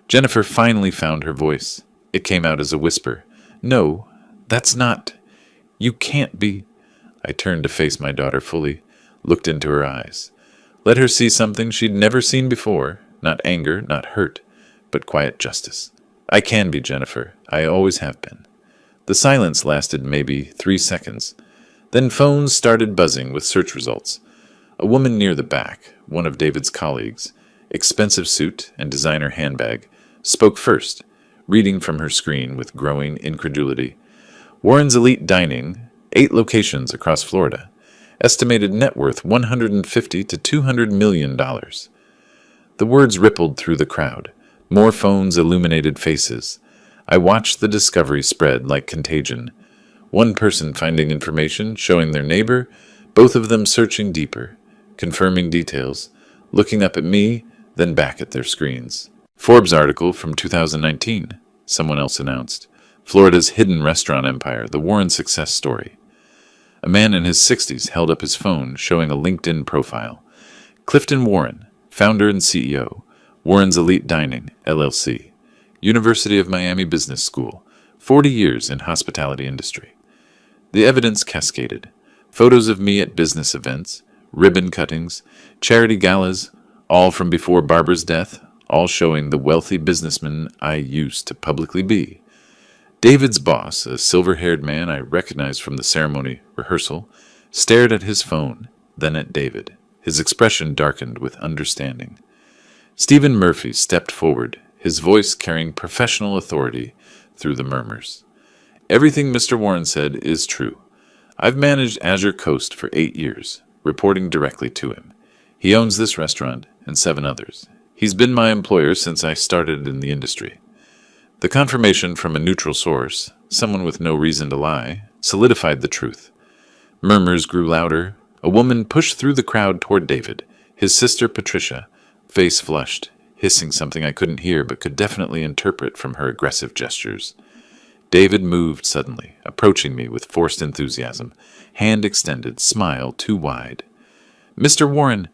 Jennifer finally found her voice. It came out as a whisper. No, that's not. You can't be. I turned to face my daughter fully, looked into her eyes. Let her see something she'd never seen before. Not anger, not hurt, but quiet justice. I can be, Jennifer. I always have been. The silence lasted maybe 3 seconds. Then phones started buzzing with search results. A woman near the back, one of David's colleagues, expensive suit and designer handbag, spoke first, reading from her screen with growing incredulity. Warren's Elite Dining, 8 locations across Florida. Estimated net worth $150 to $200 million. The words rippled through the crowd. More phones illuminated faces. I watched the discovery spread like contagion. One person finding information, showing their neighbor, both of them searching deeper, confirming details, looking up at me, then back at their screens. Forbes article from 2019, someone else announced. Florida's hidden restaurant empire, the Warren success story. A man in his 60s held up his phone, showing a LinkedIn profile. Clifton Warren, founder and CEO, Warren's Elite Dining, LLC. University of Miami Business School, 40 years in hospitality industry. The evidence cascaded. Photos of me at business events, ribbon cuttings, charity galas, all from before Barbara's death, all showing the wealthy businessman I used to publicly be. David's boss, a silver-haired man I recognized from the ceremony rehearsal, stared at his phone, then at David. His expression darkened with understanding. Stephen Murphy stepped forward, his voice carrying professional authority through the murmurs. Everything Mr. Warren said is true. I've managed Azure Coast for 8 years, reporting directly to him. He owns this restaurant and 7 others. He's been my employer since I started in the industry. The confirmation from a neutral source, someone with no reason to lie, solidified the truth. Murmurs grew louder. A woman pushed through the crowd toward David, his sister Patricia, face flushed, hissing something I couldn't hear but could definitely interpret from her aggressive gestures. David moved suddenly, approaching me with forced enthusiasm, hand extended, smile too wide. Mr. Warren,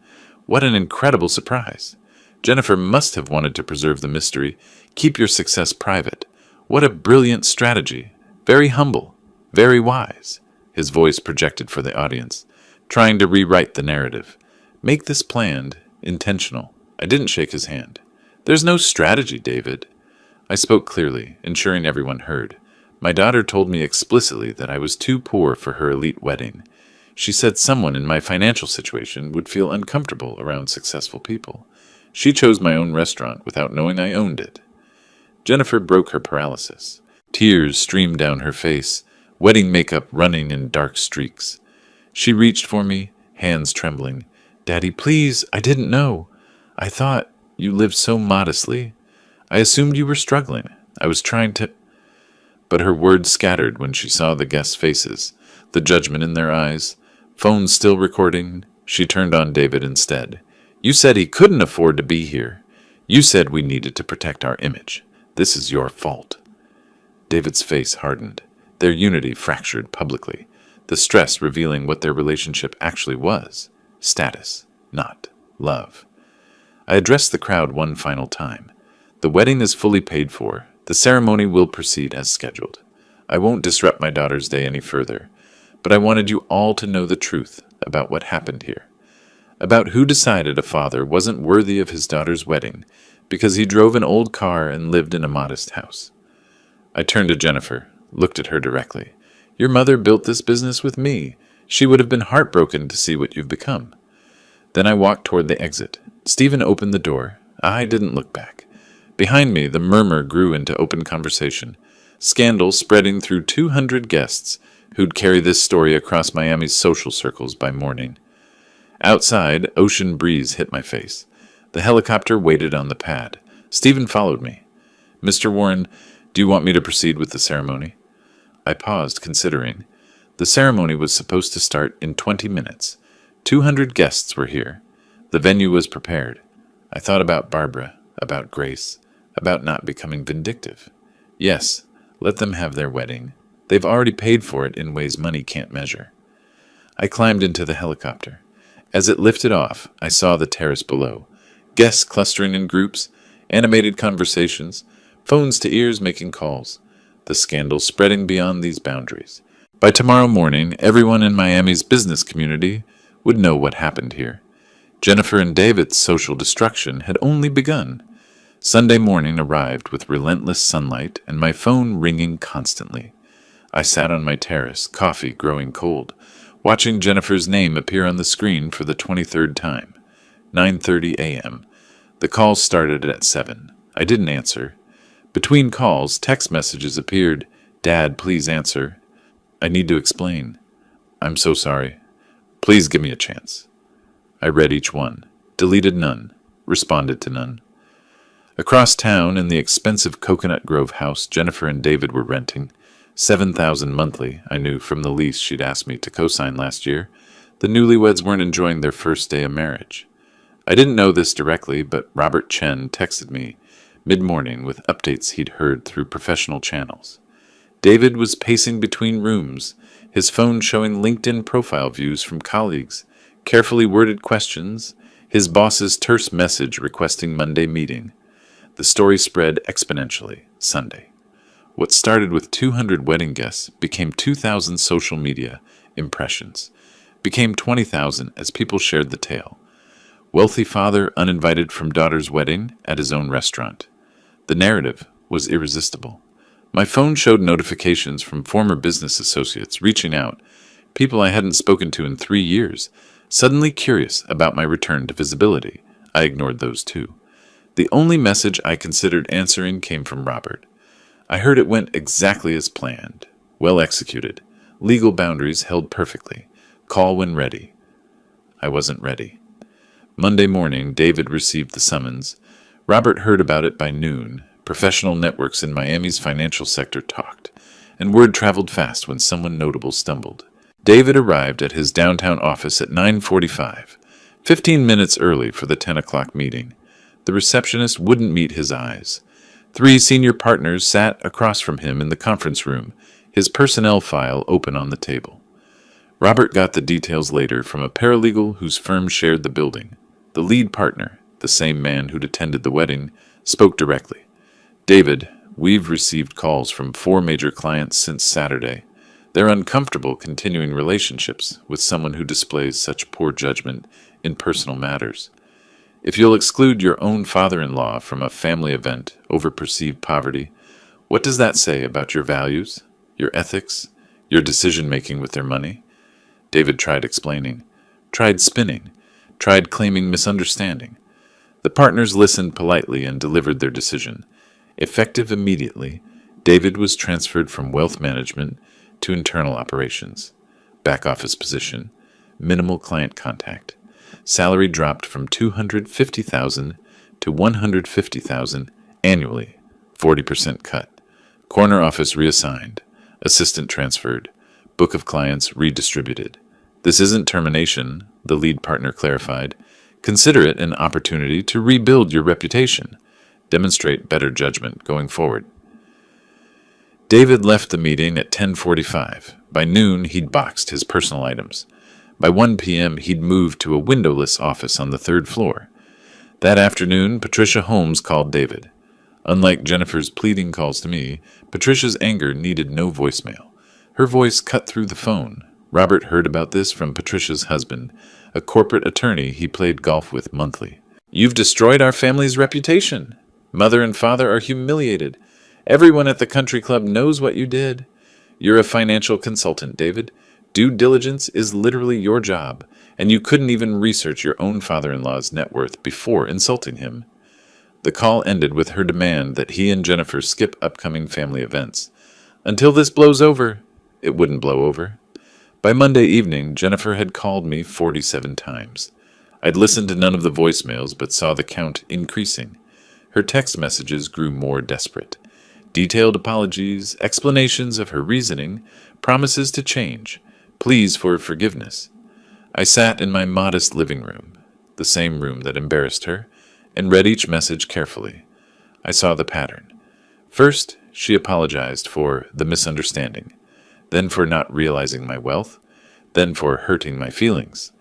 what an incredible surprise. Jennifer must have wanted to preserve the mystery. Keep your success private. What a brilliant strategy. Very humble. Very wise. His voice projected for the audience, trying to rewrite the narrative. Make this planned, intentional. I didn't shake his hand. There's no strategy, David. I spoke clearly, ensuring everyone heard. My daughter told me explicitly that I was too poor for her elite wedding. She said someone in my financial situation would feel uncomfortable around successful people. She chose my own restaurant without knowing I owned it. Jennifer broke her paralysis. Tears streamed down her face, wedding makeup running in dark streaks. She reached for me, hands trembling. Daddy, please, I didn't know. I thought you lived so modestly. I assumed you were struggling. I was trying to... But her words scattered when she saw the guests' faces, the judgment in their eyes. Phone still recording, she turned on David instead. You said he couldn't afford to be here. You said we needed to protect our image. This is your fault. David's face hardened. Their unity fractured publicly, the stress revealing what their relationship actually was. Status, not love. I addressed the crowd one final time. The wedding is fully paid for. The ceremony will proceed as scheduled. I won't disrupt my daughter's day any further, but I wanted you all to know the truth about what happened here. About who decided a father wasn't worthy of his daughter's wedding because he drove an old car and lived in a modest house. I turned to Jennifer, looked at her directly. Your mother built this business with me. She would have been heartbroken to see what you've become. Then I walked toward the exit. Stephen opened the door. I didn't look back. Behind me, the murmur grew into open conversation, scandal spreading through 200 guests who'd carry this story across Miami's social circles by morning. Outside, ocean breeze hit my face. The helicopter waited on the pad. Stephen followed me. Mr. Warren, do you want me to proceed with the ceremony? I paused, considering. The ceremony was supposed to start in 20 minutes. 200 guests were here. The venue was prepared. I thought about Barbara, about Grace, about not becoming vindictive. Yes, let them have their wedding. They've already paid for it in ways money can't measure. I climbed into the helicopter. As it lifted off, I saw the terrace below. Guests clustering in groups, animated conversations, phones to ears making calls. The scandal spreading beyond these boundaries. By tomorrow morning, everyone in Miami's business community would know what happened here. Jennifer and David's social destruction had only begun. Sunday morning arrived with relentless sunlight and my phone ringing constantly. I sat on my terrace, coffee growing cold, watching Jennifer's name appear on the screen for the 23rd time. 9:30 a.m. The call started at 7. I didn't answer. Between calls, text messages appeared. Dad, please answer. I need to explain. I'm so sorry. Please give me a chance. I read each one, deleted none, responded to none. Across town, in the expensive Coconut Grove house Jennifer and David were renting, $7,000 monthly, I knew from the lease she'd asked me to co-sign last year, the newlyweds weren't enjoying their first day of marriage. I didn't know this directly, but Robert Chen texted me mid-morning with updates he'd heard through professional channels. David was pacing between rooms, his phone showing LinkedIn profile views from colleagues, carefully worded questions, his boss's terse message requesting Monday meeting. The story spread exponentially Sunday. What started with 200 wedding guests became 2,000 social media impressions, became 20,000 as people shared the tale. Wealthy father uninvited from daughter's wedding at his own restaurant. The narrative was irresistible. My phone showed notifications from former business associates reaching out, people I hadn't spoken to in 3 years, suddenly curious about my return to visibility. I ignored those too. The only message I considered answering came from Robert. I heard it went exactly as planned. Well executed. Legal boundaries held perfectly. Call when ready. I wasn't ready. Monday morning, David received the summons. Robert heard about it by noon. Professional networks in Miami's financial sector talked, and word traveled fast when someone notable stumbled. David arrived at his downtown office at 9:45, 15 minutes early for the 10 o'clock meeting. The receptionist wouldn't meet his eyes. 3 senior partners sat across from him in the conference room, his personnel file open on the table. Robert got the details later from a paralegal whose firm shared the building. The lead partner, the same man who'd attended the wedding, spoke directly. David, we've received calls from 4 major clients since Saturday. They're uncomfortable continuing relationships with someone who displays such poor judgment in personal matters. If you'll exclude your own father-in-law from a family event over perceived poverty, what does that say about your values, your ethics, your decision-making with their money? David tried explaining, tried spinning, tried claiming misunderstanding. The partners listened politely and delivered their decision. Effective immediately, David was transferred from wealth management to internal operations, back office position, minimal client contact. Salary dropped from $250,000 to $150,000 annually, 40% cut. Corner office reassigned, assistant transferred, book of clients redistributed. This isn't termination, the lead partner clarified. Consider it an opportunity to rebuild your reputation. Demonstrate better judgment going forward. David left the meeting at 10:45. By noon, he'd boxed his personal items. By 1 p.m., he'd moved to a windowless office on the 3rd floor. That afternoon, Patricia Holmes called David. Unlike Jennifer's pleading calls to me, Patricia's anger needed no voicemail. Her voice cut through the phone. Robert heard about this from Patricia's husband, a corporate attorney he played golf with monthly. "You've destroyed our family's reputation. Mother and father are humiliated. Everyone at the country club knows what you did. You're a financial consultant, David. Due diligence is literally your job, and you couldn't even research your own father-in-law's net worth before insulting him." The call ended with her demand that he and Jennifer skip upcoming family events. Until this blows over, it wouldn't blow over. By Monday evening, Jennifer had called me 47 times. I'd listened to none of the voicemails, but saw the count increasing. Her text messages grew more desperate. Detailed apologies, explanations of her reasoning, promises to change, pleas for forgiveness. I sat in my modest living room, the same room that embarrassed her, and read each message carefully. I saw the pattern. First, she apologized for the misunderstanding, then for not realizing my wealth, then for hurting my feelings.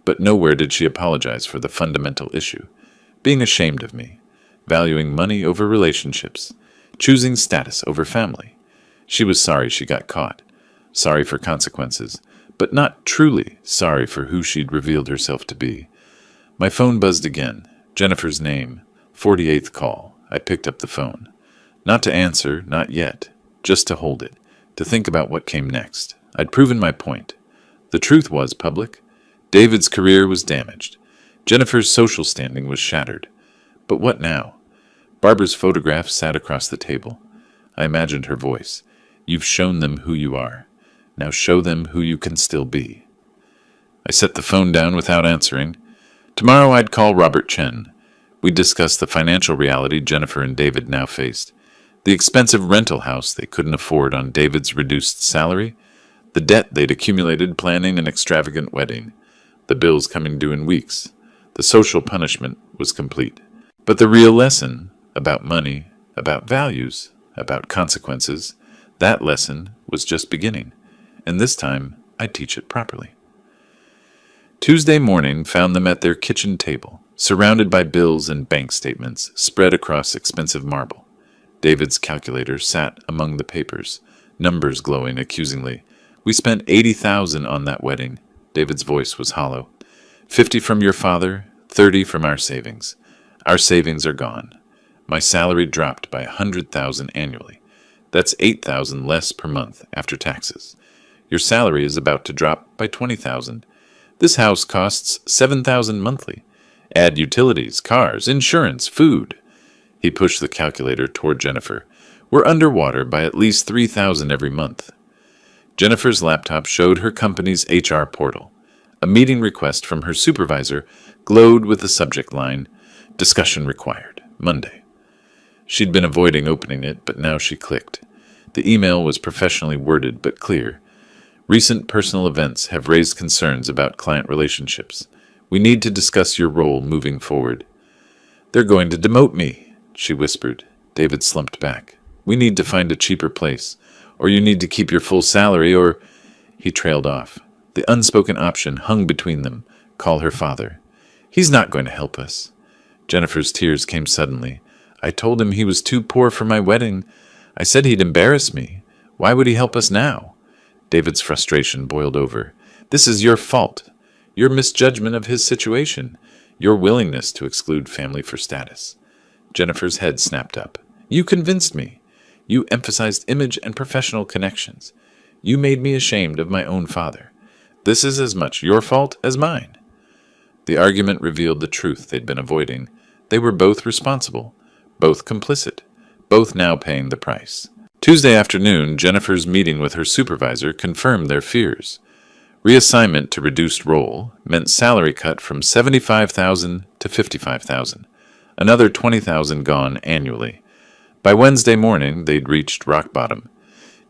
But nowhere did she apologize for the fundamental issue, being ashamed of me, valuing money over relationships, choosing status over family. She was sorry she got caught, sorry for consequences, but not truly sorry for who she'd revealed herself to be. My phone buzzed again. Jennifer's name, 48th call. I picked up the phone. Not to answer, not yet, just to hold it, to think about what came next. I'd proven my point. The truth was public. David's career was damaged. Jennifer's social standing was shattered. But what now? Barbara's photograph sat across the table. I imagined her voice. "You've shown them who you are. Now show them who you can still be." I set the phone down without answering. Tomorrow I'd call Robert Chen. We'd discuss the financial reality Jennifer and David now faced. The expensive rental house they couldn't afford on David's reduced salary, the debt they'd accumulated planning an extravagant wedding, the bills coming due in weeks. The social punishment was complete. But the real lesson, about money, about values, about consequences, that lesson was just beginning, and this time I'd teach it properly. Tuesday morning found them at their kitchen table, surrounded by bills and bank statements spread across expensive marble. David's calculator sat among the papers, numbers glowing accusingly. "We spent $80,000 on that wedding." David's voice was hollow. "50 from your father, 30 from our savings. Our savings are gone. My salary dropped by $100,000 annually. That's $8,000 less per month after taxes. Your salary is about to drop by $20,000. This house costs $7,000 monthly. Add utilities, cars, insurance, food." He pushed the calculator toward Jennifer. "We're underwater by at least $3,000 every month." Jennifer's laptop showed her company's HR portal. A meeting request from her supervisor glowed with the subject line, "Discussion required, Monday." She'd been avoiding opening it, but now she clicked. The email was professionally worded but clear. "Recent personal events have raised concerns about client relationships. We need to discuss your role moving forward." "They're going to demote me," she whispered. David slumped back. "We need to find a cheaper place. Or you need to keep your full salary, or—" He trailed off. The unspoken option hung between them. Call her father. "He's not going to help us." Jennifer's tears came suddenly. "I told him he was too poor for my wedding. I said he'd embarrass me. Why would he help us now?" David's frustration boiled over. "This is your fault. Your misjudgment of his situation. Your willingness to exclude family for status." Jennifer's head snapped up. "You convinced me. You emphasized image and professional connections. You made me ashamed of my own father. This is as much your fault as mine." The argument revealed the truth they'd been avoiding. They were both responsible, both complicit, both now paying the price. Tuesday afternoon, Jennifer's meeting with her supervisor confirmed their fears. Reassignment to reduced role meant salary cut from $75,000 to $55,000, another $20,000 gone annually. By Wednesday morning, they'd reached rock bottom.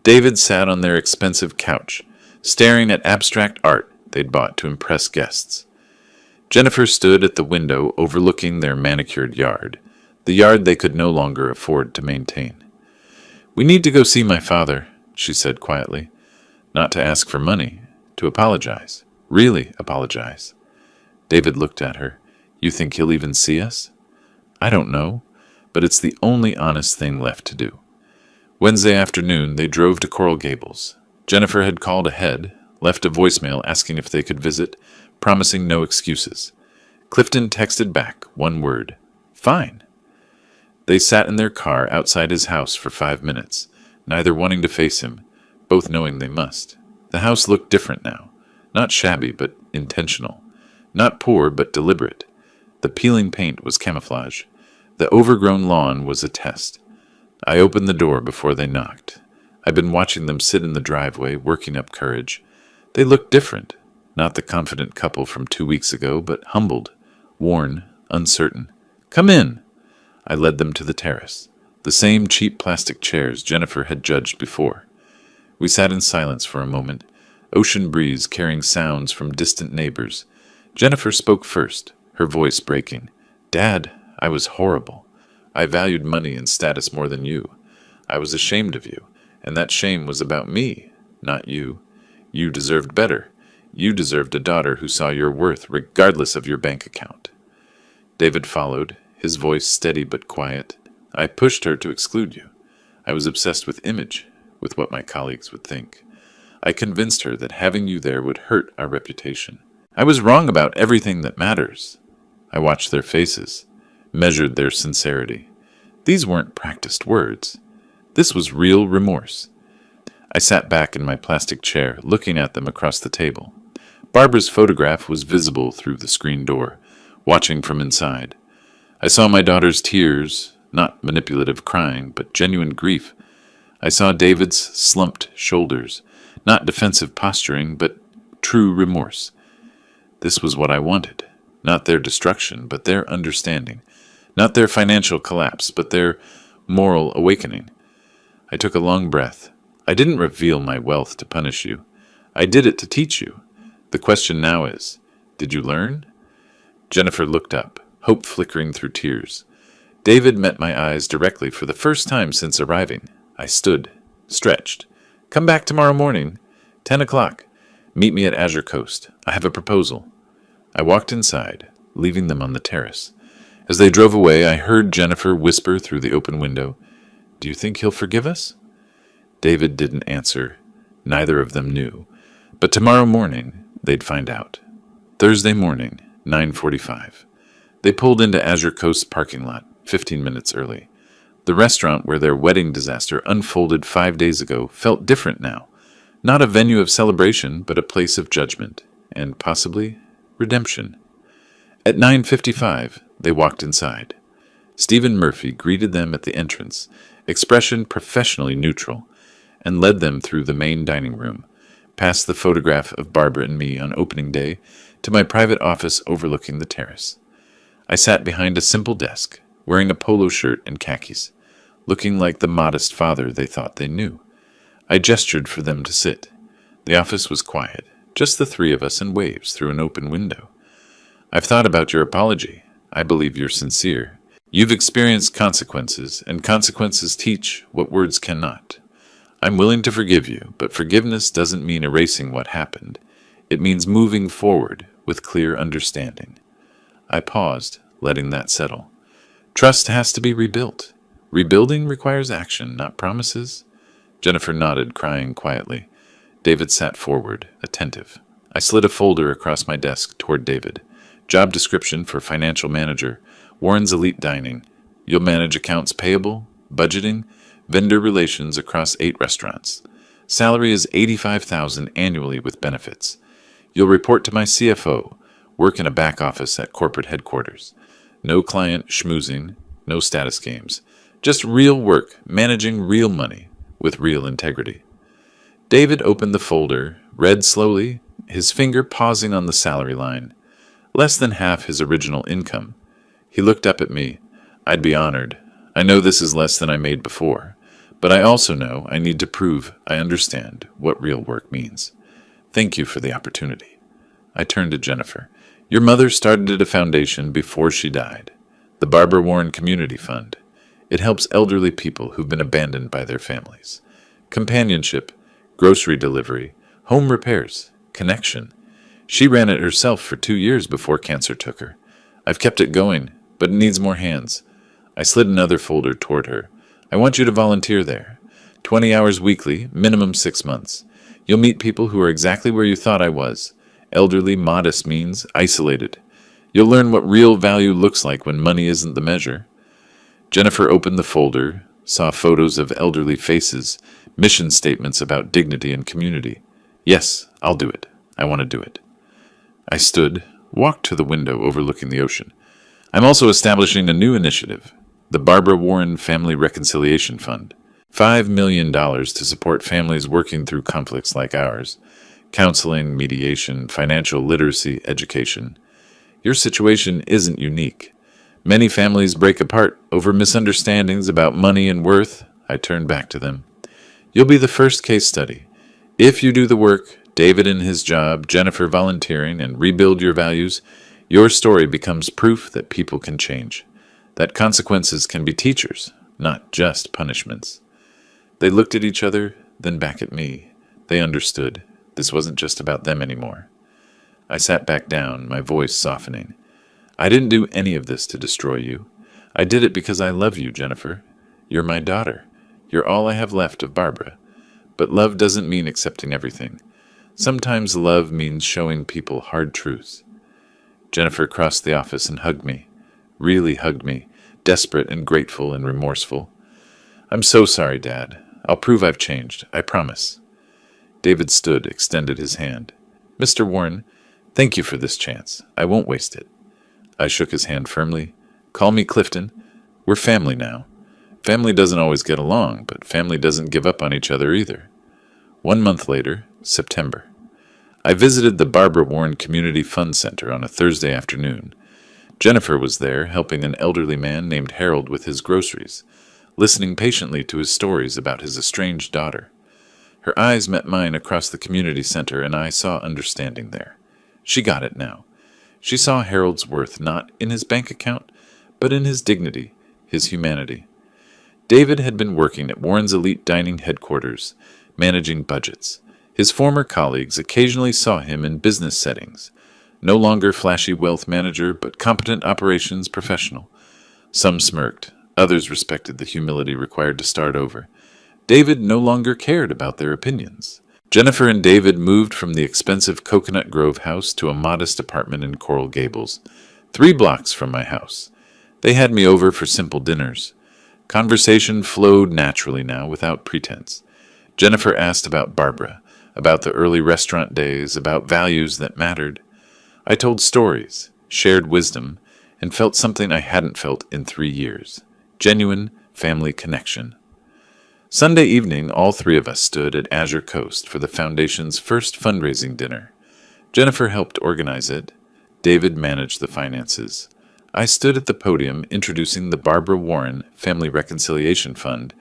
David sat on their expensive couch, staring at abstract art they'd bought to impress guests. Jennifer stood at the window overlooking their manicured yard, the yard they could no longer afford to maintain. "We need to go see my father," she said quietly. "Not to ask for money, to apologize. Really apologize." David looked at her. "You think he'll even see us?" "I don't know, but it's the only honest thing left to do." Wednesday afternoon, they drove to Coral Gables. Jennifer had called ahead, left a voicemail asking if they could visit, promising no excuses. Clifton texted back one word: "Fine." They sat in their car outside his house for 5 minutes, neither wanting to face him, both knowing they must. The house looked different now. Not shabby, but intentional. Not poor, but deliberate. The peeling paint was camouflage. The overgrown lawn was a test. I opened the door before they knocked. I'd been watching them sit in the driveway, working up courage. They looked different. Not the confident couple from 2 weeks ago, but humbled, worn, uncertain. "Come in." I led them to the terrace. The same cheap plastic chairs Jennifer had judged before. We sat in silence for a moment, ocean breeze carrying sounds from distant neighbors. Jennifer spoke first, her voice breaking. "Dad, I was horrible. I valued money and status more than you. I was ashamed of you, and that shame was about me, not you. You deserved better. You deserved a daughter who saw your worth regardless of your bank account." David followed, his voice steady but quiet. "I pushed her to exclude you. I was obsessed with image, with what my colleagues would think. I convinced her that having you there would hurt our reputation. I was wrong about everything that matters." I watched their faces, measured their sincerity. These weren't practiced words. This was real remorse. I sat back in my plastic chair, looking at them across the table. Barbara's photograph was visible through the screen door, watching from inside. I saw my daughter's tears, not manipulative crying, but genuine grief. I saw David's slumped shoulders, not defensive posturing, but true remorse. This was what I wanted. Not their destruction, but their understanding. Not their financial collapse, but their moral awakening. I took a long breath. I didn't reveal my wealth to punish you. I did it to teach you. The question now is, did you learn? Jennifer looked up, hope flickering through tears. David met my eyes directly for the first time since arriving. I stood, stretched. "Come back tomorrow morning, 10 o'clock. Meet me at Azure Coast. I have a proposal." I walked inside, leaving them on the terrace. As they drove away, I heard Jennifer whisper through the open window, "Do you think he'll forgive us?" David didn't answer. Neither of them knew. But tomorrow morning, they'd find out. Thursday morning, 9:45. They pulled into Azure Coast's parking lot, 15 minutes early. The restaurant where their wedding disaster unfolded 5 days ago felt different now. Not a venue of celebration, but a place of judgment, and possibly redemption. At 9:55, they walked inside. Stephen Murphy greeted them at the entrance, expression professionally neutral, and led them through the main dining room, past the photograph of Barbara and me on opening day, to my private office overlooking the terrace. I sat behind a simple desk, wearing a polo shirt and khakis, looking like the modest father they thought they knew. I gestured for them to sit. The office was quiet, just the three of us and waves through an open window. I've thought about your apology. I believe you're sincere. You've experienced consequences, and consequences teach what words cannot. I'm willing to forgive you, but forgiveness doesn't mean erasing what happened. It means moving forward with clear understanding. I paused, letting that settle. Trust has to be rebuilt. Rebuilding requires action, not promises. Jennifer nodded, crying quietly. David sat forward, attentive. I slid a folder across my desk toward David. Job description for financial manager, Warren's Elite Dining. You'll manage accounts payable, budgeting, vendor relations across 8 restaurants. Salary is $85,000 annually with benefits. You'll report to my CFO, work in a back office at corporate headquarters. No client schmoozing, no status games. Just real work, managing real money with real integrity. David opened the folder, read slowly, his finger pausing on the salary line. Less than half his original income. He looked up at me. I'd be honored. I know this is less than I made before, but I also know I need to prove I understand what real work means. Thank you for the opportunity. I turned to Jennifer. Your mother started a foundation before she died, the Barbara Warren Community Fund. It helps elderly people who've been abandoned by their families. Companionship, grocery delivery, home repairs, connection. She ran it herself for 2 years before cancer took her. I've kept it going, but it needs more hands. I slid another folder toward her. I want you to volunteer there. 20 hours weekly, minimum 6 months. You'll meet people who are exactly where you thought I was. Elderly, modest means isolated. You'll learn what real value looks like when money isn't the measure. Jennifer opened the folder, saw photos of elderly faces, mission statements about dignity and community. Yes, I'll do it. I want to do it. I stood, walked to the window overlooking the ocean. I'm also establishing a new initiative, the Barbara Warren Family Reconciliation Fund. $5 million to support families working through conflicts like ours. Counseling, mediation, financial literacy, education. Your situation isn't unique. Many families break apart over misunderstandings about money and worth. I turned back to them. You'll be the first case study. If you do the work, David in his job, Jennifer volunteering, and rebuild your values, your story becomes proof that people can change, that consequences can be teachers, not just punishments. They looked at each other, then back at me. They understood. This wasn't just about them anymore. I sat back down, my voice softening. I didn't do any of this to destroy you. I did it because I love you, Jennifer. You're my daughter. You're all I have left of Barbara. But love doesn't mean accepting everything. Sometimes love means showing people hard truths. Jennifer crossed the office and hugged me. Really hugged me, desperate and grateful and remorseful. I'm so sorry, Dad. I'll prove I've changed. I promise. David stood, extended his hand. Mr. Warren, thank you for this chance. I won't waste it. I shook his hand firmly. Call me Clifton. We're family now. Family doesn't always get along, but family doesn't give up on each other either. 1 month later, September. I visited the Barbara Warren Community Fund Center on a Thursday afternoon. Jennifer was there, helping an elderly man named Harold with his groceries, listening patiently to his stories about his estranged daughter. Her eyes met mine across the community center, and I saw understanding there. She got it now. She saw Harold's worth not in his bank account, but in his dignity, his humanity. David had been working at Warren's Elite Dining headquarters, managing budgets. His former colleagues occasionally saw him in business settings. No longer flashy wealth manager, but competent operations professional. Some smirked. Others respected the humility required to start over. David no longer cared about their opinions. Jennifer and David moved from the expensive Coconut Grove house to a modest apartment in Coral Gables, 3 blocks from my house. They had me over for simple dinners. Conversation flowed naturally now, without pretense. Jennifer asked about Barbara, about the early restaurant days, about values that mattered. I told stories, shared wisdom, and felt something I hadn't felt in 3 years. Genuine family connection. Sunday evening, all three of us stood at Azure Coast for the Foundation's first fundraising dinner. Jennifer helped organize it. David managed the finances. I stood at the podium introducing the Barbara Warren Family Reconciliation Fund,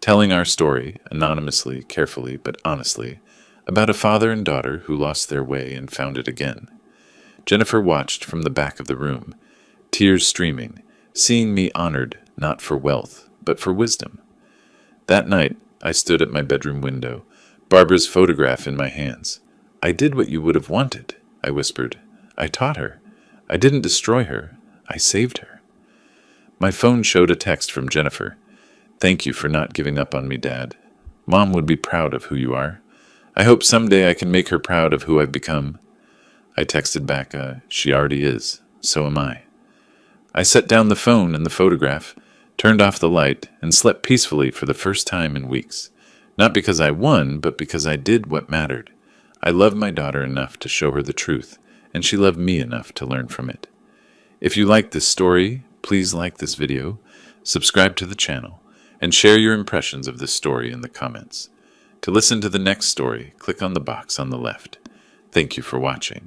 telling our story, anonymously, carefully, but honestly, about a father and daughter who lost their way and found it again. Jennifer watched from the back of the room, tears streaming, seeing me honored not for wealth, but for wisdom. That night, I stood at my bedroom window, Barbara's photograph in my hands. "I did what you would have wanted," I whispered. "I taught her. I didn't destroy her. I saved her." My phone showed a text from Jennifer. "Thank you for not giving up on me, Dad. Mom would be proud of who you are. I hope someday I can make her proud of who I've become." I texted back, "She already is. So am I." I set down the phone and the photograph, turned off the light, and slept peacefully for the first time in weeks. Not because I won, but because I did what mattered. I loved my daughter enough to show her the truth, and she loved me enough to learn from it. If you like this story, please like this video, subscribe to the channel, and share your impressions of this story in the comments. To listen to the next story, click on the box on the left. Thank you for watching.